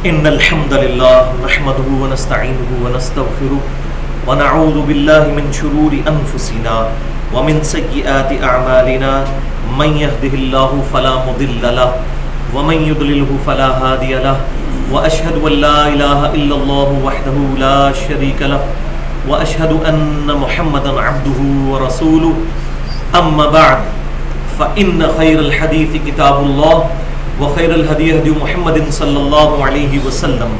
إن الحمد لله نحمده ونستعينه ونستغفره ونعوذ بالله من شرور أنفسنا ومن سيئات أعمالنا من يهده الله فلا مضل له ومن يضلله فلا هادي له وأشهد أن لا إله إلا الله وحده لا شريك له وأشهد أن محمدا عبده ورسوله أما بعد فإن خير الحديث كتاب الله وخير الهدي هدي محمد صلى الله عليه وسلم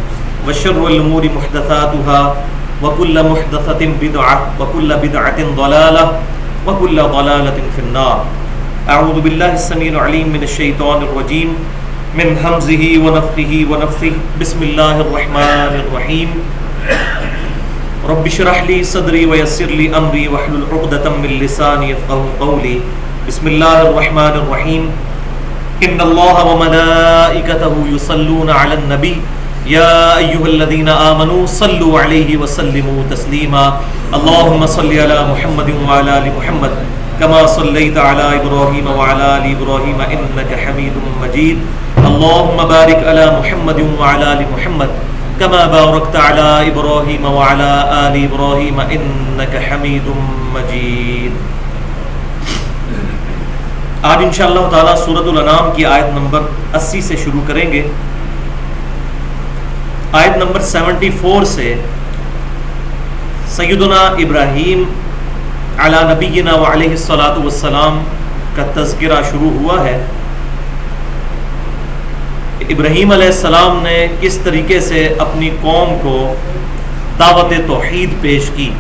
وشر الأمور محدثاتها وكل محدثة بدعة وكل بدعة ضلالة وكل ضلالة في النار. أعوذ بالله السميع العليم من الشيطان الرجيم من همزه ونفخه ونفثه. بسم الله الرحمن الرحيم. رب اشرح لي صدري ويسر لي أمري واحلل عقدة من لساني يفقهوا قولي. بسم الله الرحمن الرحيم. إن الله وملائكته يصلون على النبي يا أيها الذين آمنوا صلوا عليه وسلموا تسليما. اللهم صل على محمد وعلى آل محمد كما صليت على إبراهيم وعلى آل إبراهيم إنك حميد مجيد. اللهم بارك على محمد وعلى آل محمد كما باركت على إبراهيم وعلى آل إبراهيم إنك حميد مجيد. آج انشاءاللہ تعالیٰ سورۃ الانعام کی آیت نمبر 80 سے شروع کریں گے. آیت نمبر 74 سے سیدنا ابراہیم علی نبینا وعلیہ الصلاۃ والسلام کا تذکرہ شروع ہوا ہے. ابراہیم علیہ السلام نے کس طریقے سے اپنی قوم کو دعوت توحید پیش کی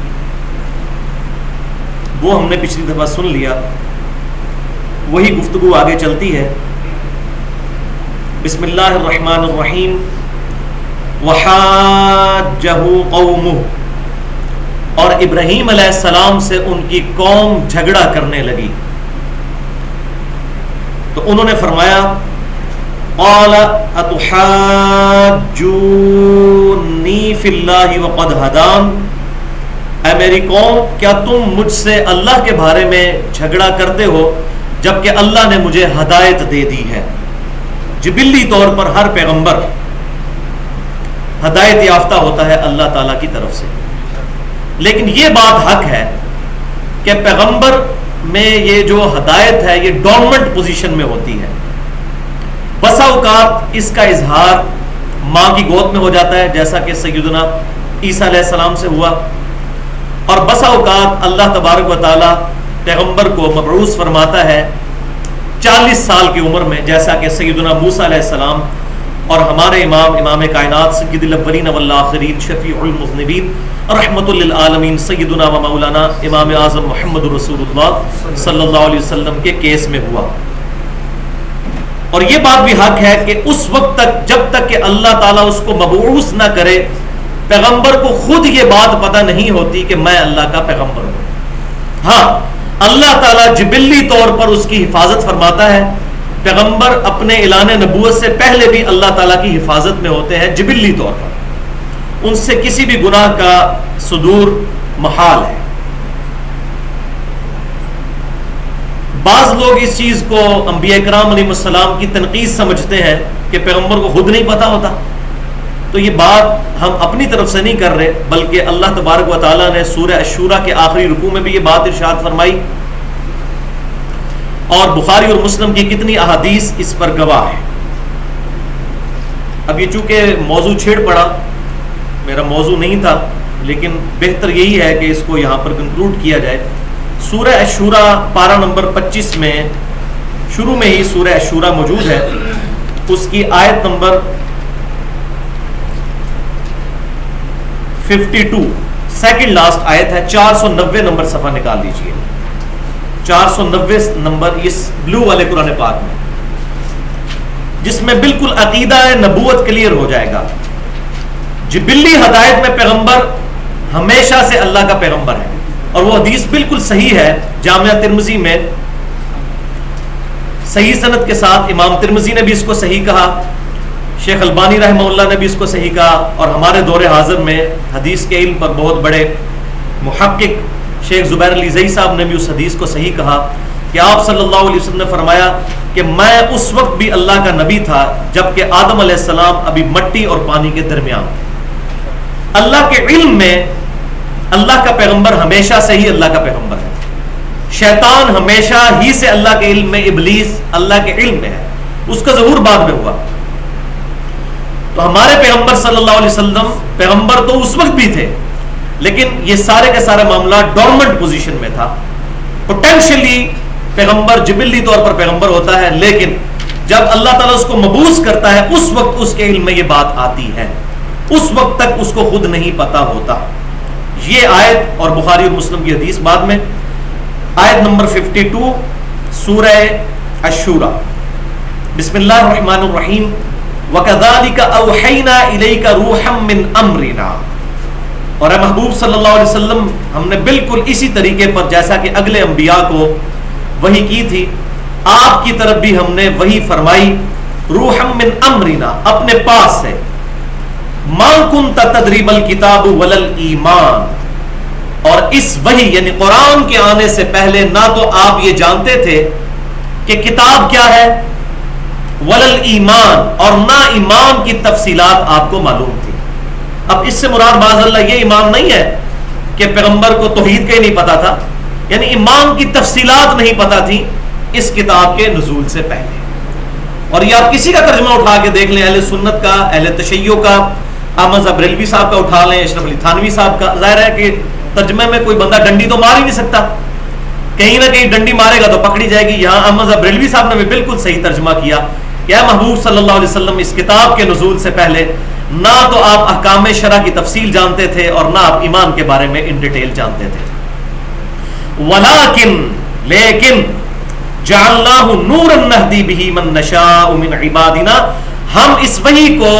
وہ ہم نے پچھلی دفعہ سن لیا. وہی گفتگو آگے چلتی ہے. بسم اللہ الرحمن الرحیم. وحاجہ قومہ، اور ابراہیم علیہ السلام سے ان کی قوم جھگڑا کرنے لگی تو انہوں نے فرمایا قال اتحاجونی فی اللہ وقد ہدان. اے میری قوم، کیا تم مجھ سے اللہ کے بارے میں جھگڑا کرتے ہو جبکہ اللہ نے مجھے ہدایت دے دی ہے. جبلی طور پر ہر پیغمبر ہدایت یافتہ ہوتا ہے اللہ تعالیٰ کی طرف سے، لیکن یہ بات حق ہے کہ پیغمبر میں یہ جو ہدایت ہے یہ ڈورمنٹ پوزیشن میں ہوتی ہے. بسا اوقات اس کا اظہار ماں کی گود میں ہو جاتا ہے جیسا کہ سیدنا عیسیٰ علیہ السلام سے ہوا، اور بسا اوقات اللہ تبارک و تعالیٰ پیغمبر کو مبعوث فرماتا ہے 40 سال کی عمر میں جیسا کہ سیدنا موسیٰ علیہ السلام اور ہمارے امام کائنات سید الاولین والآخرین شفیع المذنبین رحمت للعالمین سیدنا و مولانا امام اعظم محمد رسول اللہ صلی اللہ علیہ وسلم کے کیس میں ہوا. اور یہ بات بھی حق ہے کہ اس وقت تک جب تک کہ اللہ تعالیٰ اس کو مبعوث نہ کرے پیغمبر کو خود یہ بات پتہ نہیں ہوتی کہ میں اللہ کا پیغمبر ہوں. ہاں، اللہ تعالیٰ جبلی طور پر اس کی حفاظت فرماتا ہے. پیغمبر اپنے اعلان نبوت سے پہلے بھی اللہ تعالیٰ کی حفاظت میں ہوتے ہیں جبلی طور پر. ان سے کسی بھی گناہ کا صدور محال ہے. بعض لوگ اس چیز کو انبیاء کرام علیہ السلام کی تنقید سمجھتے ہیں کہ پیغمبر کو خود نہیں پتہ ہوتا. تو یہ بات ہم اپنی طرف سے نہیں کر رہے، بلکہ اللہ تبارک و تعالیٰ نے سورہ الشورى کے آخری رکوع میں بھی یہ بات ارشاد فرمائی، اور بخاری اور مسلم کی کتنی احادیث اس پر گواہ ہے. اب یہ چونکہ موضوع چھیڑ پڑا، میرا موضوع نہیں تھا، لیکن بہتر یہی ہے کہ اس کو یہاں پر کنکلوڈ کیا جائے. سورہ الشورى پارہ نمبر 25 میں شروع میں ہی سورہ الشورى موجود ہے. اس کی آیت نمبر 52 سیکنڈ لاسٹ آیت ہے. 490 نمبر صفحہ نکال لیجئے. 490 نمبر اس بلو والے قرآن پاک میں، جس میں بالکل عقیدہ نبوت کلیئر ہو جائے گا. جبلی ہدایت میں پیغمبر ہمیشہ سے اللہ کا پیغمبر ہے، اور وہ حدیث بالکل صحیح ہے. جامعہ ترمذی میں صحیح سند کے ساتھ امام ترمذی نے بھی اس کو صحیح کہا، شیخ البانی رحمہ اللہ نے بھی اس کو صحیح کہا، اور ہمارے دور حاضر میں حدیث کے علم پر بہت بڑے محقق شیخ زبیر علی زئی صاحب نے بھی اس حدیث کو صحیح کہا کہ آپ صلی اللہ علیہ وسلم نے فرمایا کہ کہ میں اس وقت بھی اللہ کا نبی تھا جبکہ آدم علیہ السلام ابھی مٹی اور پانی کے درمیان تھے. اللہ کے علم میں اللہ کا پیغمبر ہمیشہ سے ہی اللہ کا پیغمبر ہے. شیطان ہمیشہ ہی سے اللہ کے علم میں، ابلیس اللہ کے علم میں ہے، اس کا ظہور بعد میں ہوا. تو ہمارے پیغمبر صلی اللہ علیہ وسلم پیغمبر تو اس وقت بھی تھے، لیکن یہ سارے کے سارے معاملہ ڈورمنٹ پوزیشن میں تھا. پوٹینشلی پیغمبر جبلی طور پر پیغمبر ہوتا ہے، لیکن جب اللہ تعالیٰ اس کو مبعوث کرتا ہے اس وقت اس کے علم میں یہ بات آتی ہے، اس وقت تک اس کو خود نہیں پتا ہوتا. یہ آیت اور بخاری اور مسلم کی حدیث بعد میں. آیت نمبر 52 سورہ الشورى. بسم اللہ الرحمن الرحیم. وَكَذَلِكَ أَوْحَيْنَا إِلَيْكَ رُوحًا مِّنْ أَمْرِنَا. اور اے محبوب صلی اللہ علیہ وسلم ہم نے بالکل اسی طریقے پر جیسا کہ اگلے انبیاء کو وحی کی تھی، آپ کی طرف بھی ہم نے وحی فرمائی. روحًا مِّنْ أَمْرِنَا، اپنے پاس سے. مَا كُنْتَ تَدْرِي مَا الْكِتَابُ وَلَا الْإِيمَانُ. اور اس وحی یعنی قرآن کے آنے سے پہلے نہ تو آپ یہ جانتے تھے کہ کتاب کیا ہے، ولل ایمان، اور نہ ایمان کی تفصیلات آپ کو معلوم تھی. اب اس سے مراد معاذ اللہ یہ ایمان نہیں ہے کہ پیغمبر کو توحید کا ہی نہیں پتا تھا، یعنی ایمان کی تفصیلات نہیں پتا تھی اس کتاب کے نزول سے پہلے. اور یہ آپ کسی کا ترجمہ اٹھا کے دیکھ لیں، اہل سنت کا، اہل تشیع کا، احمد صاحب بریلوی صاحب کا اٹھا لیں، اشرف علی تھانوی صاحب کا. ظاہر ہے کہ ترجمے میں کوئی بندہ ڈنڈی تو مار ہی نہیں سکتا، کہیں نہ کہیں ڈنڈی مارے گا تو پکڑی جائے گی. یہاں احمد صاحب بریلوی صاحب نے بھی بالکل صحیح ترجمہ کیا کہ اے محبوب صلی اللہ علیہ وسلم اس کتاب کے نزول سے پہلے نہ تو آپ احکام شرع کی تفصیل جانتے تھے اور نہ آپ ایمان کے بارے میں ان ڈیٹیل جانتے تھے. ولیکن، لیکن جعلناہ نورا نہدی بہ من نشاء من عبادنا، ہم اس وحی کو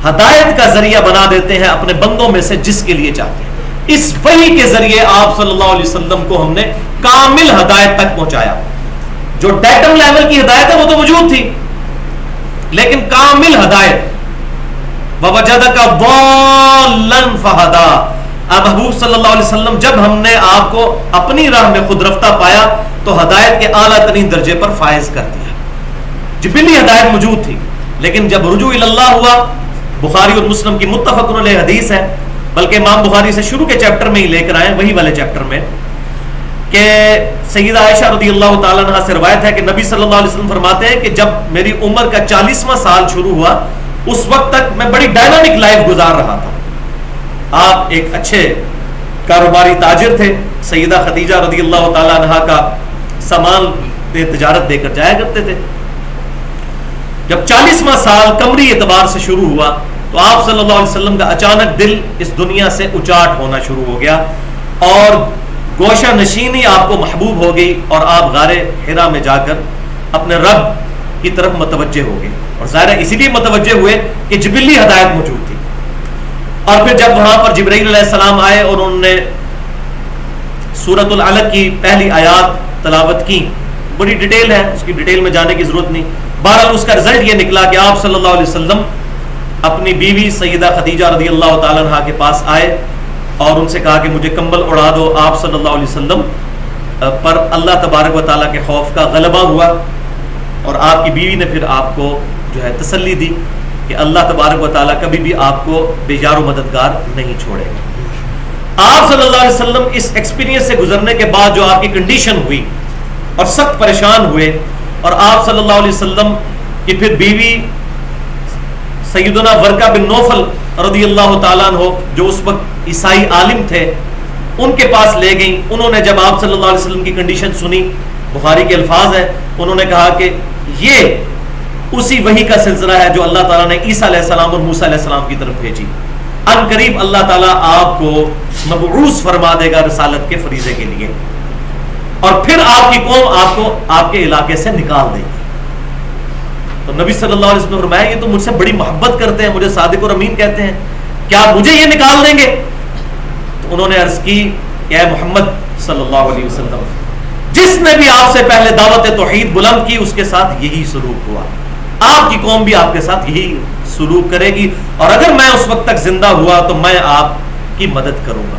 ہدایت کا ذریعہ بنا دیتے ہیں اپنے بندوں میں سے جس کے لیے چاہتے ہیں. اس وحی کے ذریعے آپ صلی اللہ علیہ وسلم کو ہم نے کامل ہدایت تک پہنچایا. جو ڈیٹم لیول کی ہدایت ہے وہ تو موجود تھی، لیکن کامل ہدایت. وَوَجَدَكَ ضَالًّا فَهَدَىٰ. محبوب صلی اللہ علیہ وسلم جب ہم نے آپ کو اپنی راہ میں خود رفتہ پایا تو ہدایت کے اعلیٰ ترین درجے پر فائز کر دیا. جبلی ہدایت موجود تھی، لیکن جب رجوع اللہ ہوا، بخاری اور مسلم کی متفق علیہ حدیث ہے، بلکہ امام بخاری سے شروع کے چیپٹر میں ہی لے کر آئے، وہی والے چیپٹر میں، کہ سیدہ عائشہ رضی اللہ تعالیٰ عنہ سے روایت ہے کہ نبی صلی اللہ علیہ وسلم فرماتے ہیں کہ جب میری عمر کا 40واں سال شروع ہوا اس وقت تک میں بڑی ڈائنامک لائف گزار رہا تھا. آپ ایک اچھے کاروباری تاجر تھے، سیدہ خدیجہ رضی اللہ تعالیٰ عنہ کا سامان تجارت دے کر جایا کرتے تھے. جب 40واں سال قمری اعتبار سے شروع ہوا تو آپ صلی اللہ علیہ وسلم کا اچانک دل اس دنیا سے اچاٹ ہونا شروع ہو گیا اور گوشہ نشینی آپ کو محبوب ہو گئی اور آپ غار حرا میں جا کر اپنے رب کی طرف متوجہ ہو گئے. اور ظاہر اسی لیے متوجہ ہوئے کہ جبلی ہدایت موجود تھی. اور پھر جب وہاں پر جبرائیل علیہ السلام آئے اور انہوں نے سورۃ العلق کی پہلی آیات تلاوت کی، بڑی ڈیٹیل ہے، اس کی ڈیٹیل میں جانے کی ضرورت نہیں. بہرحال اس کا رزلٹ یہ نکلا کہ آپ صلی اللہ علیہ وسلم اپنی بیوی سیدہ خدیجہ رضی اللہ تعالیٰ عنہ کے پاس آئے اور ان سے کہا کہ مجھے کمبل اڑا دو. آپ صلی اللہ علیہ وسلم پر اللہ تبارک و تعالیٰ کے خوف کا غلبہ ہوا اور آپ کی بیوی نے پھر آپ کو جو ہے تسلی دی کہ اللہ تبارک و تعالیٰ کبھی بھی آپ کو بے یار و مددگار نہیں چھوڑے گا. آپ صلی اللہ علیہ وسلم اس ایکسپیرینس سے گزرنے کے بعد جو آپ کی کنڈیشن ہوئی اور سخت پریشان ہوئے، اور آپ صلی اللہ علیہ وسلم کی پھر بیوی سیدنا ورقہ بن نوفل رضی اللہ تعالیٰ عنہ جو اس وقت عیسائی عالم تھے ان کے پاس لے گئیں. انہوں نے جب آپ صلی اللہ علیہ وسلم کی کنڈیشن سنی، بخاری کے الفاظ ہیں، انہوں نے کہا کہ یہ اسی وحی کا سلسلہ ہے جو اللہ تعالیٰ نے عیسیٰ علیہ السلام اور موسیٰ علیہ السلام کی طرف بھیجی. ان قریب اللہ تعالیٰ آپ کو مبعوث فرما دے گا رسالت کے فریضے کے لیے، اور پھر آپ کی قوم آپ کو آپ کے علاقے سے نکال دے گی. تو نبی صلی اللہ علیہ وسلم نے فرمایا یہ تو مجھ سے بڑی محبت کرتے ہیں، مجھے صادق اور امین کہتے ہیں، کیا مجھے یہ نکال دیں گے؟ تو انہوں نے عرض کی کہ اے محمد صلی اللہ علیہ وسلم، جس نے بھی آپ سے پہلے دعوت توحید بلند کی اس کے ساتھ یہی سلوک ہوا، آپ کی قوم بھی آپ کے ساتھ یہی سلوک کرے گی، اور اگر میں اس وقت تک زندہ ہوا تو میں آپ کی مدد کروں گا.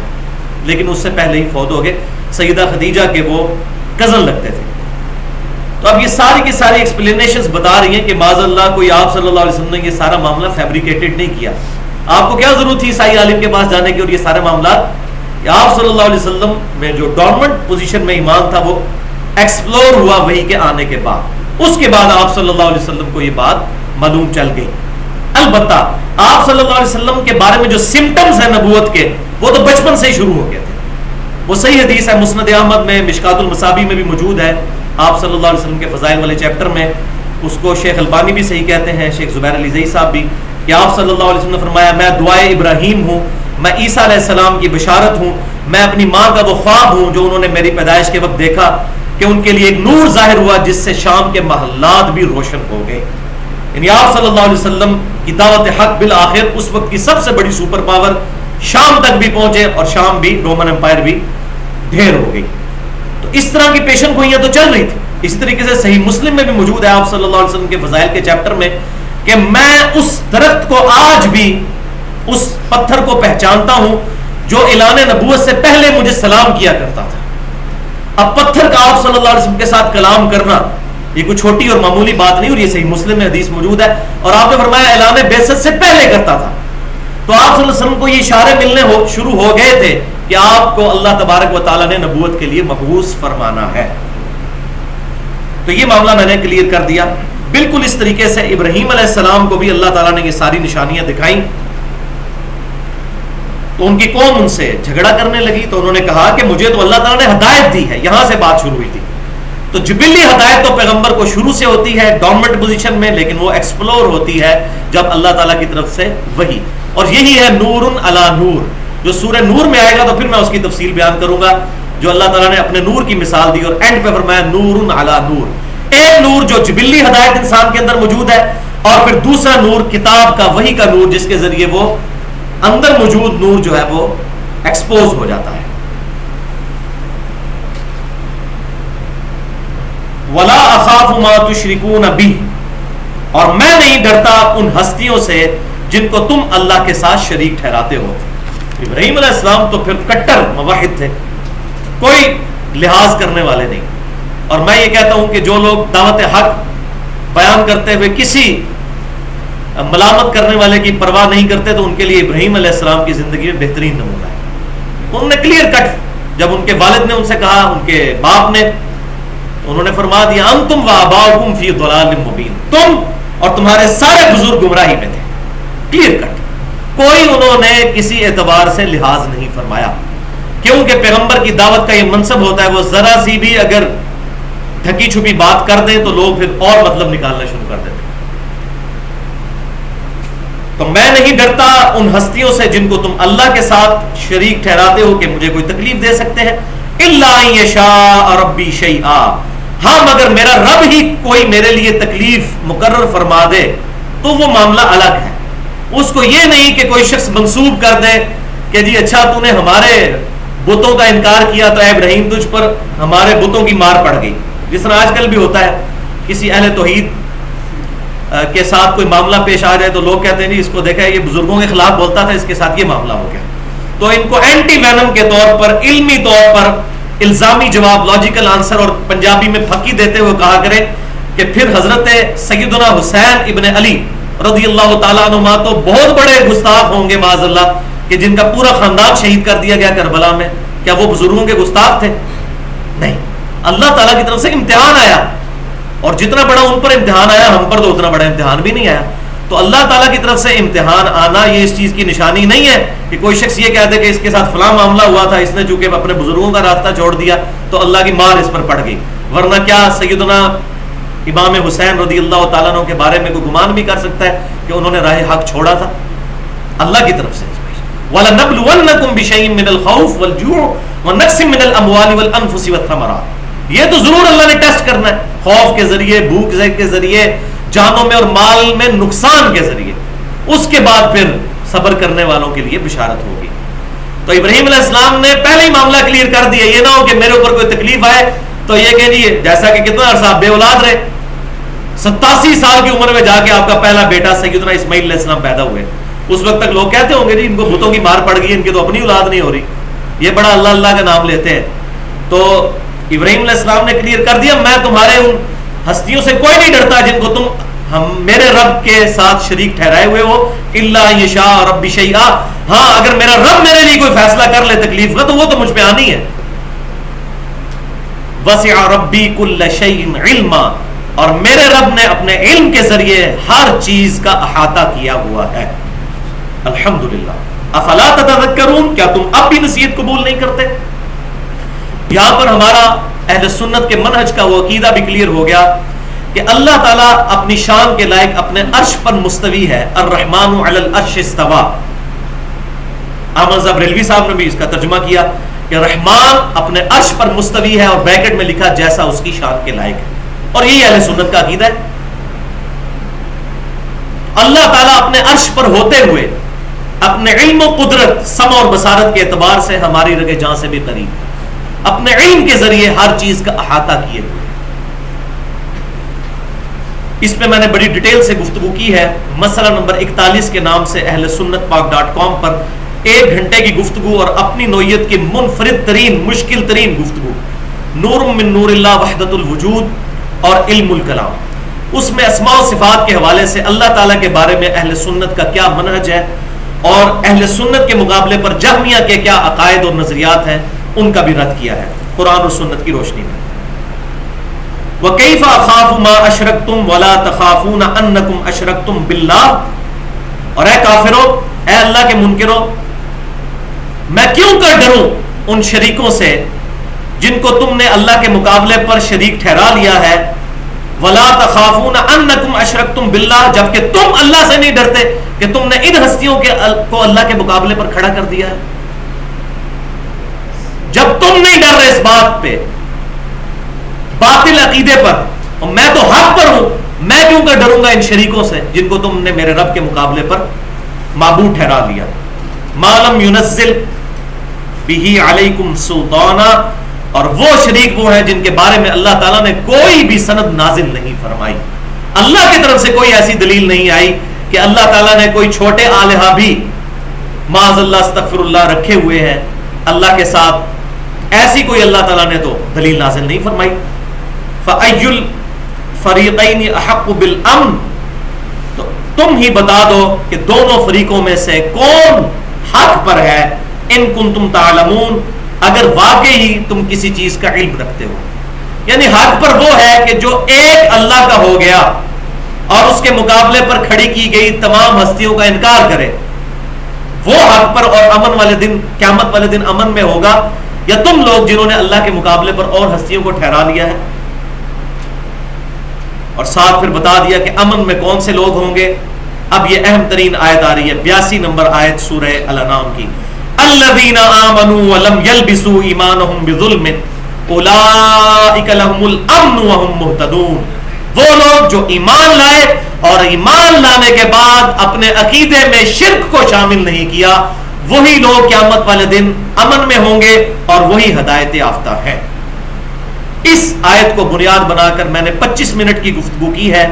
لیکن اس سے پہلے ہی فوت ہو گئے. سیدہ خدیجہ کے وہ کزن لگتے تھے. تو اب یہ ساری کی ساری ایکسپلینیشنز بتا رہی ہیں کہ معاذ اللہ کوئی آپ صلی اللہ علیہ وسلم نے یہ سارا معاملہ فیبریکیٹڈ نہیں کیا. آپ کو کیا ضرورت تھی عیسائی عالم کے پاس جانے کی اور یہ سارے معاملات؟ آپ صلی اللہ علیہ وسلم میں جو ڈورمنٹ پوزیشن میں ایمان تھا وہ ایکسپلور ہوا وحی کے آنے کے بعد. اس کے بعد آپ صلی اللہ علیہ وسلم کو یہ بات معلوم چل گئی. البتہ آپ صلی اللہ علیہ وسلم کے بارے میں جو سمٹمز ہیں نبوت کے وہ تو بچپن سے ہی شروع ہو گئے تھے. وہ صحیح حدیث ہے، مسند احمد میں، مشکات المصابیح میں بھی موجود ہے. آپ صلی اللہ علیہ وسلم کے فضائل والے چیپٹر میں اس کو شیخ البانی بھی صحیح کہتے ہیں، شیخ زبیر علی زئی صاحب بھی، کہ آپ صلی اللہ علیہ وسلم نے فرمایا میں دعائے ابراہیم ہوں، میں عیسیٰ علیہ السلام کی بشارت ہوں، میں اپنی ماں کا وہ خواب ہوں جو انہوں نے میری پیدائش کے وقت دیکھا کہ ان کے لیے ایک نور ظاہر ہوا جس سے شام کے محلات بھی روشن ہو گئے. یعنی آپ صلی اللہ علیہ وسلم کی دعوت حق بالآخر اس وقت کی سب سے بڑی سپر پاور شام تک بھی پہنچے اور شام بھی، رومن امپائر بھی ڈھیر ہو گئی. تو اس طرح کی پیشن گوئیاں تو چل رہی تھی. اس طریقے سے صحیح مسلم میں بھی موجود ہے آپ صلی اللہ علیہ وسلم کے فضائل کے چیپٹر میں کہ میں اس درخت کو آج بھی، اس پتھر کو پہچانتا ہوں جو اعلان نبوت سے پہلے مجھے سلام کیا کرتا تھا. اب پتھر کا آپ صلی اللہ علیہ وسلم کے ساتھ کلام کرنا یہ کوئی چھوٹی اور معمولی بات نہیں، اور یہ صحیح مسلم میں حدیث موجود ہے. اور آپ نے فرمایا اعلان بعثت سے پہلے کرتا تھا. تو آپ صلی اللہ علیہ وسلم کو یہ اشارے ملنے شروع ہو گئے تھے کہ آپ کو اللہ تبارک و تعالیٰ نے نبوت کے لیے مبعوث فرمانا ہے. تو یہ معاملہ میں نے کلیئر کر دیا. بالکل اس طریقے سے ابراہیم علیہ السلام کو بھی اللہ تعالیٰ نے یہ ساری نشانیاں دکھائیں تو ان کی قوم ان سے جھگڑا کرنے لگی. تو انہوں نے کہا کہ مجھے تو اللہ تعالیٰ نے ہدایت دی ہے. یہاں سے بات شروع ہوئی تھی. تو جبلی ہدایت تو پیغمبر کو شروع سے ہوتی ہے ڈورمنٹ پوزیشن میں، لیکن وہ ایکسپلور ہوتی ہے جب اللہ تعالیٰ کی طرف سے وحی. اور یہی ہے نور علی نور، جو سورہ نور میں آئے گا تو پھر میں اس کی تفصیل بیان کروں گا، جو اللہ تعالیٰ نے اپنے نور کی مثال دی اور اینڈ پہ فرمایا نور علی نور. ایک نور جو جبلی ہدایت انسان کے اندر موجود ہے، اور پھر دوسرا نور کتاب کا، وحی کا نور، جس کے ذریعے وہ اندر موجود نور جو ہے وہ ایکسپوز ہو جاتا ہے. وَلَا أَخَافُ مَا تُشْرِكُونَ بِهِ، اور میں نہیں ڈرتا ان ہستیوں سے جن کو تم اللہ کے ساتھ شریک ٹھہراتے ہو. ابراہیم علیہ السلام تو پھر کٹر موحد تھے، کوئی لحاظ کرنے والے نہیں. اور میں یہ کہتا ہوں کہ جو لوگ دعوت حق بیان کرتے ہوئے کسی ملامت کرنے والے کی پرواہ نہیں کرتے تو ان کے لیے ابراہیم علیہ السلام کی زندگی میں بہترین نمونہ ہے. انہوں نے کلیئر کٹ، جب ان کے والد نے ان سے کہا، ان کے باپ نے، انہوں نے فرما دیا انتم وآباؤکم فی ضلال مبین، تم اور تمہارے سارے بزرگ گمراہی میں تھے. کلیئر کٹ، کوئی انہوں نے کسی اعتبار سے لحاظ نہیں فرمایا، کیونکہ پیغمبر کی دعوت کا یہ منصب ہوتا ہے وہ ذرا سی بھی اگر ڈھکی چھپی بات کر دیں تو لوگ پھر اور مطلب نکالنا شروع کر دیتے. تو میں نہیں ڈرتا ان ہستیوں سے جن کو تم اللہ کے ساتھ شریک ٹھہراتے ہو کہ مجھے کوئی تکلیف دے سکتے ہیں. الا ان یشاء ربی شیئا، ہاں مگر میرا رب ہی کوئی میرے لیے تکلیف مقرر فرما دے تو وہ معاملہ الگ ہے. اس کو یہ نہیں کہ کوئی شخص منسوب کر دے کہ جی اچھا تو نے ہمارے بتوں کا انکار کیا تو اے ابراہیم تجھ پر ہمارے بتوں کی مار پڑ گئی. جس طرح آج کل بھی ہوتا ہے، کسی اہل توحید کے ساتھ کوئی معاملہ پیش آ جائے تو لوگ کہتے ہیں جی اس کو دیکھا ہے یہ بزرگوں کے خلاف بولتا تھا، اس کے ساتھ یہ معاملہ ہو گیا. تو ان کو اینٹی وینم کے طور پر، علمی طور پر الزامی جواب، لاجیکل آنسر اور پنجابی میں پھکی دیتے ہوئے کہا کرے کہ پھر حضرت سیدنا حسین ابن علی رضی اللہ تعالیٰ عنہ تو بہت بڑے گستاخ ہوں گے معاذ اللہ، کہ جن کا پورا خاندان شہید کر دیا گیا کربلا میں. کیا وہ بزرگوں کے گستاخ تھے؟ نہیں. اللہ تعالیٰ کی طرف سے امتحان آیا، اور جتنا بڑا ان پر امتحان آیا ہم پر تو اتنا بڑا امتحان بھی نہیں آیا. تو اللہ تعالیٰ کی طرف سے امتحان آنا یہ اس چیز کی نشانی نہیں ہے کہ کوئی شخص یہ کہہ دے کہ اس کے ساتھ فلاں معاملہ ہوا تھا، اس نے چونکہ اپنے بزرگوں کا راستہ چھوڑ دیا تو اللہ کی مار اس پر پڑ گئی. ورنہ کیا سیدنا امام حسین رضی اللہ تعالیٰ عنہ کے بارے میں کوئی گمان بھی کر سکتا ہے کہ انہوں نے راہ حق چھوڑا تھا؟ اللہ کی طرف سے وَلَنَبْلُوَنَّكُمْ بِشَيْءٍ مِّنَ الْخَوْفِ وَالْجُوعِ وَنَقْصٍ مِّنَ الْأَمْوَالِ وَالْأَنفُسِ وَالثَّمَرَاتِ. یہ تو ضرور اللہ نے ٹیسٹ کرنا ہے، خوف کے ذریعے، بھوک کے ذریعے، جانوں میں اور مال میں نقصان کے ذریعے. اس کے بعد پھر صبر کرنے والوں کے لیے بشارت ہوگی. تو ابراہیم علیہ السلام نے پہلے ہی معاملہ کلیئر کر دیا. یہ نہ ہو کہ میرے اوپر کوئی تکلیف آئے تو یہ کہ جی جیسا کہ کتنا عرصہ بے اولاد رہے، 87 سال کی عمر میں جا کے آپ کا پہلا بیٹا سیدنا اسماعیل علیہ السلام پیدا ہوئے. اس وقت تک لوگ کہتے ہوں گے جی ان کو بتوں کی مار پڑ گئی، ان کی تو اپنی اولاد نہیں ہو رہی، یہ بڑا اللہ اللہ کا نام لیتے ہیں. تو ابراہیم علیہ السلام نے کلیئر کر دیا میں تمہارے ان ہستیوں سے کوئی نہیں ڈرتا جن کو تم میرے رب کے ساتھ شریک ٹھہرائے ہوئے ہو، الا یشاء ربی شیئا، ہاں اگر میرا رب میرے لیے کوئی فیصلہ کر لے تکلیف کا تو وہ تو مجھ پہ آنی ہے. وسع ربی کل شیء علما، اور میرے رب نے اپنے علم کے ذریعے ہر چیز کا احاطہ کیا ہوا ہے. الحمدللہ. افلا تتذکرون، کیا تم اب بھی نصیحت قبول نہیں کرتے؟ یہاں پر ہمارا اہل سنت کے منہج کا وہ عقیدہ بھی کلیئر ہو گیا کہ اللہ تعالیٰ اپنی شان کے لائق اپنے عرش پر مستوی ہے. الرحمن علی العرش استوى. احمد صاحب ریلوی صاحب نے بھی اس کا ترجمہ کیا کہ رحمان اپنے عرش پر مستوی ہے، اور بریکٹ میں لکھا جیسا اس کی شان کے لائق ہے. اور یہی اہل سنت کا عقیدہ ہے. اللہ تعالیٰ اپنے عرش پر ہوتے ہوئے اپنے علم و قدرت، سمع اور بصارت کے اعتبار سے ہماری رگ جاں سے بھی قریب، اپنے علم کے ذریعے ہر چیز کا احاطہ کیے ہوئے. اس پہ میں نے بڑی ڈیٹیل سے گفتگو کی ہے. مسئلہ نمبر 41 کے نام سے اہل سنت پاک.com پر 1 گھنٹے کی گفتگو اور اپنی نوعیت کی منفرد ترین مشکل ترین گفتگو، نور من نور اللہ وحدت الوجود اور علم الکلام. اس میں اسماء و صفات کے حوالے سے اللہ تعالیٰ کے بارے میں اہل سنت کا کیا منہج ہے، اور اہل سنت کے مقابلے پر جہمیہ کے کیا عقائد اور نظریات ہیں، ان کا بھی رد کیا ہے قرآن اور سنت کی روشنی میں. وَكَيْفَ أَخَافُ مَا أَشْرَكْتُمْ وَلَا تَخَافُونَ أَنَّكُمْ أَشْرَكْتُمْ بِاللَّهِ، اور اے کافرو، اے اللہ کے منکرو، میں کیوں کر ڈروں ان شریکوں سے جن کو تم نے اللہ کے مقابلے پر شریک ٹھہرا لیا ہے. وَلَا تَخَافُونَ أَنَّكُمْ أَشْرَكْتُمْ بِاللَّهِ، جبکہ تم اللہ سے نہیں ڈرتے کہ تم نے ان ہستیوں کو اللہ کے مقابلے پر کھڑا کر دیا ہے. جب تم نہیں ڈر رہے اس بات پہ، باطل عقیدے پر، اور میں تو حق پر ہوں، میں کیوں کر ڈروں گا ان شریکوں سے جن کو تم نے میرے رب کے مقابلے پر معبود ٹھہرا لیا. ما لم ينزل به علیکم سلطانا، اور وہ شریک وہ ہیں جن کے بارے میں اللہ تعالیٰ نے کوئی بھی سند نازل نہیں فرمائی. اللہ کی طرف سے کوئی ایسی دلیل نہیں آئی کہ اللہ تعالیٰ نے کوئی چھوٹے آلہہ بھی معاذ اللہ استغفر اللہ رکھے ہوئے ہیں اللہ کے ساتھ. ایسی کوئی اللہ تعالیٰ نے تو دلیل نازل نہیں فرمائی. فَأَيُّ الْفَرِيقَيْنِ أَحَقُّ بِالْأَمْنِ، تو تم ہی بتا دو کہ دونوں فریقوں میں سے کون حق پر ہے. ان کنتم تعلمون، اگر واقعی تم کسی چیز کا علم رکھتے ہو. یعنی حق پر وہ ہے کہ جو ایک اللہ کا ہو گیا اور اس کے مقابلے پر کھڑی کی گئی تمام ہستیوں کا انکار کرے، وہ حق پر اور امن والے دن، قیامت والے دن امن میں ہوگا، یا تم لوگ جنہوں نے اللہ کے مقابلے پر اور ہستیوں کو ٹھہرا لیا ہے. اور ساتھ پھر بتا دیا کہ امن میں کون سے لوگ ہوں گے. اب یہ اہم ترین آیت آ رہی ہے 82 نمبر آیت سورہ الانعام کی. الذین آمنوا ولم یلبسوا ایمانہم بظلم اولئک لہم الامن وہم مہتدون. وہ لوگ جو ایمان لائے اور ایمان لانے کے بعد اپنے عقیدے میں شرک کو شامل نہیں کیا، وہی لوگ قیامت والے دن امن میں ہوں گے اور وہی ہدایت یافتہ ہیں. اس آیت کو بنیاد بنا کر میں نے 25 منٹ کی گفتگو کی ہے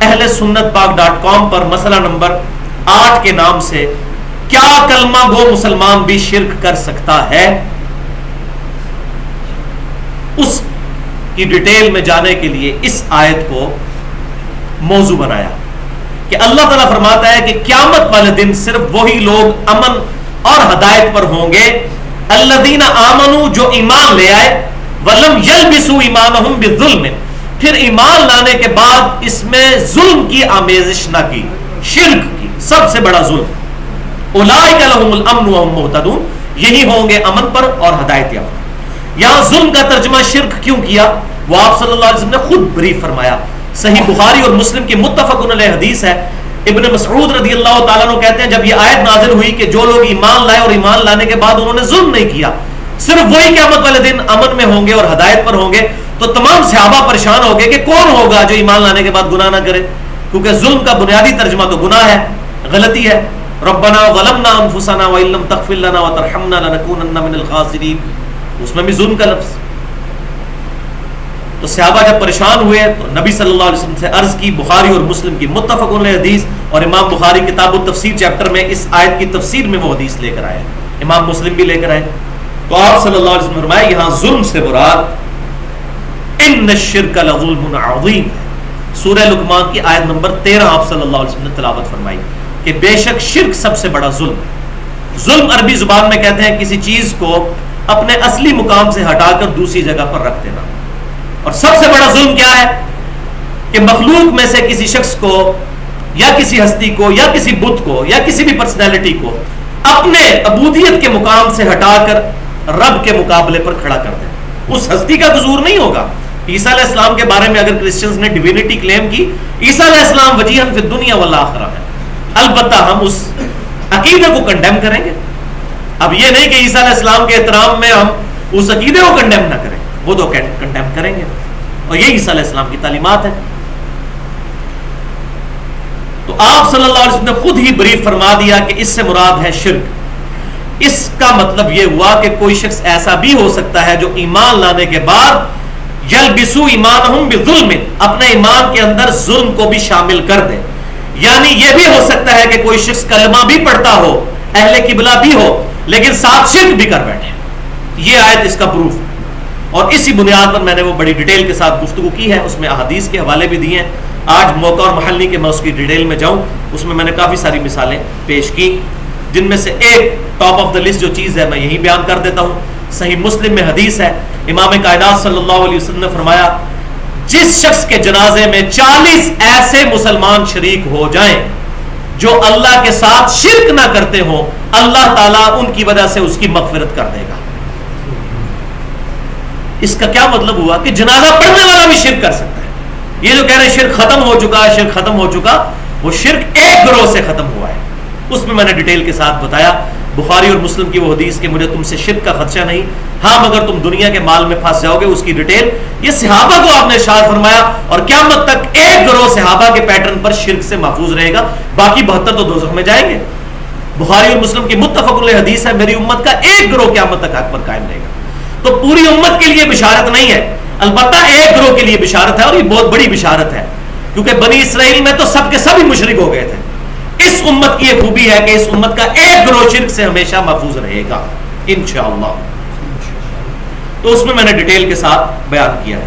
اہل سنت پاک.com پر مسئلہ نمبر 8 کے نام سے، کیا کلمہ گو مسلمان بھی شرک کر سکتا ہے. اس کی ڈیٹیل میں جانے کے لیے اس آیت کو موضوع بنایا کہ اللہ تعالیٰ فرماتا ہے کہ قیامت والے دن صرف وہی لوگ امن اور ہدایت پر ہوں گے، الذین آمنوا، جو ایمان لے آئے، ولم یلبسوا ایمانہم بظلم، پھر ایمان لانے کے بعد اس میں ظلم کی آمیزش نہ کی، شرک کی، سب سے بڑا ظلم. اولئک لہم الامن وہم مہتدون، یہی ہوں گے امن پر اور ہدایت یافتہ. یہاں ظلم کا ترجمہ شرک کیوں کیا، وہ آپ صلی اللہ علیہ وسلم نے خود بریف فرمایا. صحیح بخاری اور مسلم کی متفق علیہ حدیث ہے. ابن مسعود رضی اللہ تعالیٰ عنہ کہتے ہیں جب یہ آیت نازل ہوئی کہ جو لوگ ایمان لائے اور ایمان لانے کے بعد انہوں نے ظلم نہیں کیا، صرف وہی قیامت والے دن امن میں ہوں گے اور ہدایت پر ہوں گے، تو تمام صحابہ پریشان ہو گئے کہ کون ہوگا جو ایمان لانے کے بعد گناہ نہ کرے، کیونکہ ظلم کا بنیادی ترجمہ تو گناہ ہے، غلطی ہے. ربنا ظلمنا انفسنا وان لم تغفر لنا وترحمنا لنكونن من الخاسرین، اس میں بھی ظلم کا لفظ. تو صحابہ جب پریشان ہوئے تو نبی صلی اللہ علیہ وسلم سے عرض کی. بخاری اور مسلم کی متفق علیہ حدیث، اور امام بخاری کتاب التفسیر چیپٹر میں اس آیت کی تفسیر میں وہ حدیث لے کر آئے، امام مسلم بھی لے کر آئے. تو آپ صلی اللہ علیہ وسلم نے فرمایا یہاں ظلم سے مراد ان الشرک لظلم عظیم، سورہ لقمان کی آیت نمبر 13 آپ صلی اللہ علیہ وسلم نے تلاوت فرمائی کہ بے شک شرک سب سے بڑا ظلم ہے۔ ظلم عربی زبان میں کہتے ہیں کسی چیز کو اپنے اصلی مقام سے ہٹا کر دوسری جگہ پر رکھ دینا، اور سب سے بڑا ظلم کیا ہے کہ مخلوق میں سے کسی شخص کو یا کسی ہستی کو یا کسی بت کو یا کسی بھی پرسنالٹی کو اپنے عبودیت کے مقام سے ہٹا کر رب کے مقابلے پر کھڑا کر دیں۔ اس ہستی کا قصور نہیں ہوگا۔ عیسیٰ علیہ السلام کے بارے میں اگر کرسچنز نے ڈیوینٹی کلیم کی، عیسیٰ علیہ السلام وجیہن فی الدنیا والآخرہ ہے، البتہ ہم اس عقیدے کو کنڈیم کریں گے۔ اب یہ نہیں کہ عیسیٰ علیہ السلام کے احترام میں ہم اس عقیدے کو کنڈیم نہ کریں، وہ تو کنڈیم کریں گے، اور یہ عیسیٰ علیہ السلام کی تعلیمات ہیں۔ تو آپ صلی اللہ علیہ وسلم نے خود ہی بریف فرما دیا کہ اس سے مراد ہے شرک۔ اس کا مطلب یہ ہوا کہ کوئی شخص ایسا بھی ہو سکتا ہے جو ایمان لانے کے بعد یلبسو ایمانہم بظلم، اپنے ایمان کے اندر ظلم کو بھی شامل کر دے۔ یعنی یہ بھی ہو سکتا ہے کہ کوئی شخص کلمہ بھی پڑھتا ہو، اہل قبلہ بھی ہو، لیکن ساتھ شرک بھی کر بیٹھے۔ یہ آیت اس کا پروف ہے، اور اسی بنیاد پر میں نے وہ بڑی ڈیٹیل کے ساتھ گفتگو کی ہے، اس میں احادیث کے حوالے بھی دیے ہیں۔ آج موقع اور محل نہیں کہ میں اس کی ڈیٹیل میں جاؤں، اس میں نے کافی ساری مثالیں پیش کی، جن میں سے ایک ٹاپ آف دا لسٹ جو چیز ہے میں یہی بیان کر دیتا ہوں۔ صحیح مسلم میں حدیث ہے، امام کائنات صلی اللہ علیہ وسلم نے فرمایا جس شخص کے جنازے میں 40 ایسے مسلمان شریک ہو جائیں جو اللہ کے ساتھ شرک نہ کرتے ہوں، اللہ تعالیٰ ان کی وجہ سے اس کی مغفرت کر دے گا۔ اس کا کیا مطلب ہوا کہ جنازہ پڑھنے والا بھی شرک کر سکتا ہے۔ یہ جو کہہ رہے ہیں شرک ختم ہو چکا ہے، شرک ختم ہو چکا، وہ شرک ایک گروہ سے ختم ہوا ہے، اس میں نے ڈیٹیل کے ساتھ بتایا۔ بخاری اور مسلم کی وہ حدیث کہ مجھے تم سے شرک کا خدشہ نہیں، ہاں مگر تم دنیا کے مال میں پھنس جاؤ گے، اس کی ڈیٹیل یہ صحابہ کو آپ نے ارشاد فرمایا، اور قیامت تک ایک گروہ صحابہ کے پیٹرن پر شرک سے محفوظ رہے گا، باقی 72 تو دوزخ میں جائیں گے۔ بخاری اور مسلم کی متفق علیہ حدیث ہے، میری امت کا ایک گروہ قیامت تک حق پر قائم رہے گا۔ تو پوری امت کے لیے بشارت نہیں ہے، البتہ ایک گروہ کے لیے بشارت ہے، اور یہ بہت بڑی بشارت ہے، کیونکہ بنی اسرائیل میں تو سب کے سب ہی مشرک ہو گئے تھے۔ اس امت کی یہ خوبی ہے کہ اس امت کا ایک گروہ شرک سے ہمیشہ محفوظ رہے گا انشاءاللہ۔ تو اس میں نے ڈیٹیل کے ساتھ بیان کیا ہے۔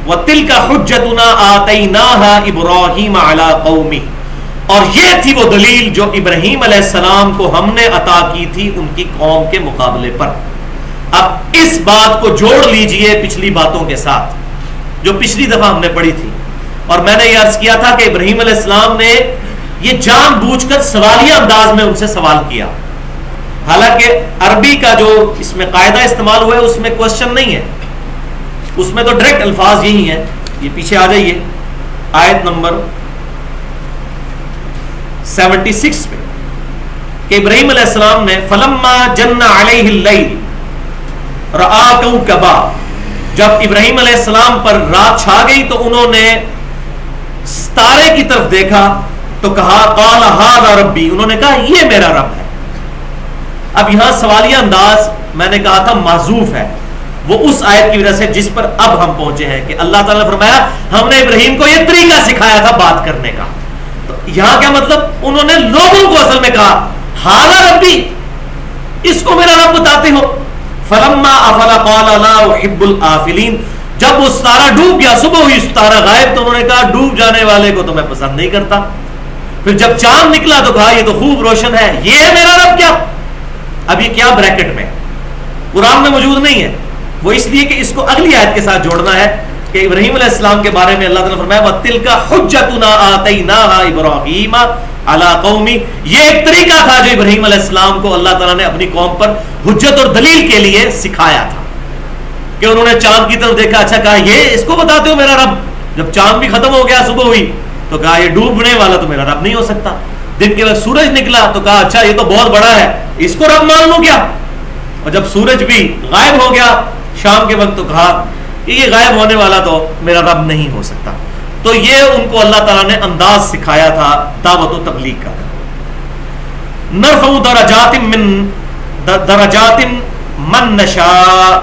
وَتِلْكَ حُجَّتُنَا آتَيْنَاهَا إِبْرَاهِيمَ عَلَىٰ قَوْمِهِ، اور یہ تھی وہ دلیل جو ابراہیم علیہ السلام کو ہم نے عطا کی تھی ان کی قوم کے مقابلے پر۔ اب اس بات کو جوڑ لیجئے پچھلی باتوں کے ساتھ جو پچھلی دفعہ ہم نے پڑھی تھی، اور میں نے یہ عرض کیا تھا کہ ابراہیم علیہ السلام نے یہ جان بوجھ کر سوالیہ انداز میں ان سے سوال کیا، حالانکہ عربی کا جو اس میں قاعدہ استعمال ہوا ہے اس میں کوشچن نہیں ہے، اس میں تو ڈائریکٹ الفاظ یہی ہیں۔ یہ پیچھے آ جائیے آیت نمبر 76 پہ کہ ابراہیم علیہ السلام نے فلما جن علیہ اللیل رآ کوکبا، جب ابراہیم علیہ السلام پر رات چھا گئی تو انہوں نے ستارے کی طرف دیکھا تو کہا قال ھذا ربی، انہوں نے کہا یہ میرا رب ہے۔ اب یہاں سوالیہ انداز میں نے کہا تھا محذوف ہے، وہ اس آیت کی وجہ سے جس پر اب ہم پہنچے ہیں کہ اللہ تعالیٰ نے فرمایا ہم نے ابراہیم کو یہ طریقہ سکھایا تھا بات کرنے کا۔ تو یہاں کیا مطلب، انہوں نے لوگوں کو اصل میں کہا ھذا ربی، اس کو میرا رب بتاتے ہو۔ فلما افل قال لا احب الافلین، جب وہ ستارہ ڈوب گیا، صبح ہوئی ستارہ غائب، تو انہوں نے کہا ڈوب جانے والے کو تو میں پسند نہیں کرتا۔ پھر جب چاند نکلا تو کہا یہ تو خوب روشن ہے، یہ ہے میرا رب کیا؟ اب یہ کیا بریکٹ میں قرآن میں موجود نہیں ہے، وہ اس لیے کہ اس کو اگلی آیت کے ساتھ جوڑنا ہے کہ ابراہیم علیہ السلام کے بارے میں اللہ تعالیٰ نے فرمایا وَتِلْكَ حُجَّتُنَا آتَيْنَاهَا إِبْرَاهِيمَ عَلَىٰ قَوْمِ، یہ ایک طریقہ تھا جو ابراہیم علیہ السلام کو اللہ تعالیٰ نے اپنی قوم پر حجت اور دلیل کے لیے سکھایا تھا، کہ انہوں نے چاند کی طرف دیکھا، اچھا کہا یہ اس کو بتاتے ہو میرا رب؟ جب چاند بھی ختم ہو گیا، صبح ہوئی تو کہا یہ ڈوبنے والا تو میرا رب نہیں ہو سکتا۔ دن کے وقت سورج نکلا تو کہا اچھا یہ تو بہت بڑا ہے، اس کو رب مان لوں کیا؟ اور جب سورج بھی غائب ہو گیا شام کے وقت تو کہا کہ یہ غائب ہونے والا تو میرا رب نہیں ہو سکتا۔ تو یہ ان کو اللہ تعالیٰ نے انداز سکھایا تھا دعوت و تبلیغ کا۔ نرفع درجات من نشاء،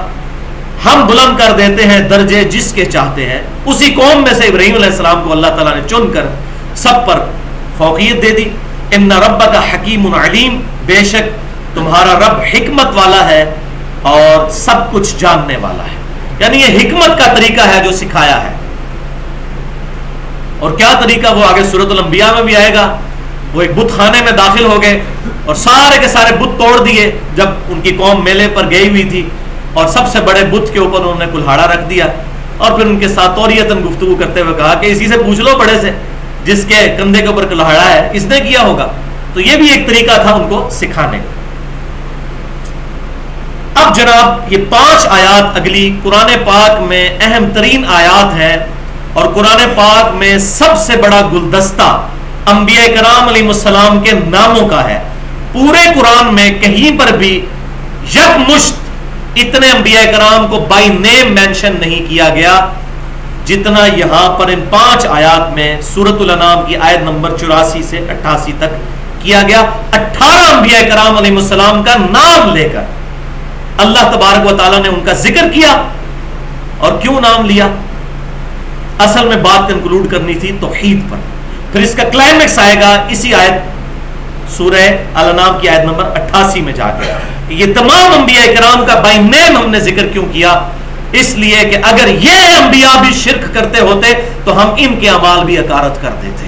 ہم بلند کر دیتے ہیں درجے جس کے چاہتے ہیں۔ اسی قوم میں سے ابراہیم علیہ السلام کو اللہ تعالیٰ نے چن کر سب پر فوقیت دے دی۔ ان ربک حکیم علیم، بے شک تمہارا رب حکمت والا ہے اور سب کچھ جاننے والا ہے. یعنی یہ حکمت کا طریقہ ہے جو سکھایا ہے. اور کیا طریقہ وہ آگے سورۃ الانبیاء میں بھی آئے گا. وہ ایک بت خانے میں داخل ہو گئے اور سارے کے سارے بت توڑ دیے جب ان کی قوم میلے پر گئی ہوئی تھی, اور سب سے بڑے بت کے اوپر انہوں نے کلہاڑا رکھ دیا, اور پھر ان کے ساتھ توریتاً گفتگو کرتے ہوئے کہا کہ اسی سے پوچھ لو بڑے سے جس کے کندھے کے اوپر کلہاڑا ہے, اس نے کیا ہوگا. تو یہ بھی ایک طریقہ تھا ان کو سکھانے کا. اب جناب یہ 5 آیات اگلی قرآن پاک میں اہم ترین آیات ہیں, اور قرآن پاک میں سب سے بڑا گلدستہ انبیاء کرام علیہ السلام کے ناموں کا ہے. پورے قرآن میں کہیں پر بھی یکمشت اتنے انبیاء کرام کو بائی نیم مینشن نہیں کیا گیا جتنا یہاں پر ان 5 آیات میں سورۃ الانعام کی آیت نمبر 84 سے 88 تک کیا گیا. 18 انبیاء کرام علیہ السلام کا نام لے کر اللہ تبارک و تعالیٰ نے ان کا ذکر کیا. اور کیوں نام لیا؟ اصل میں بات کنکلوڈ کرنی تھی توحید پر. پھر اس کا کلائمیکس آئے گا اسی آیت سورہ الانعام کی آیت نمبر 88 میں جا کے. یہ تمام انبیاء کرام کا بائی نیم ہم نے ذکر کیوں کیا؟ اس لیے کہ اگر یہ انبیاء بھی شرک کرتے ہوتے تو ہم ان کے اعمال بھی اکارت کر دیتے.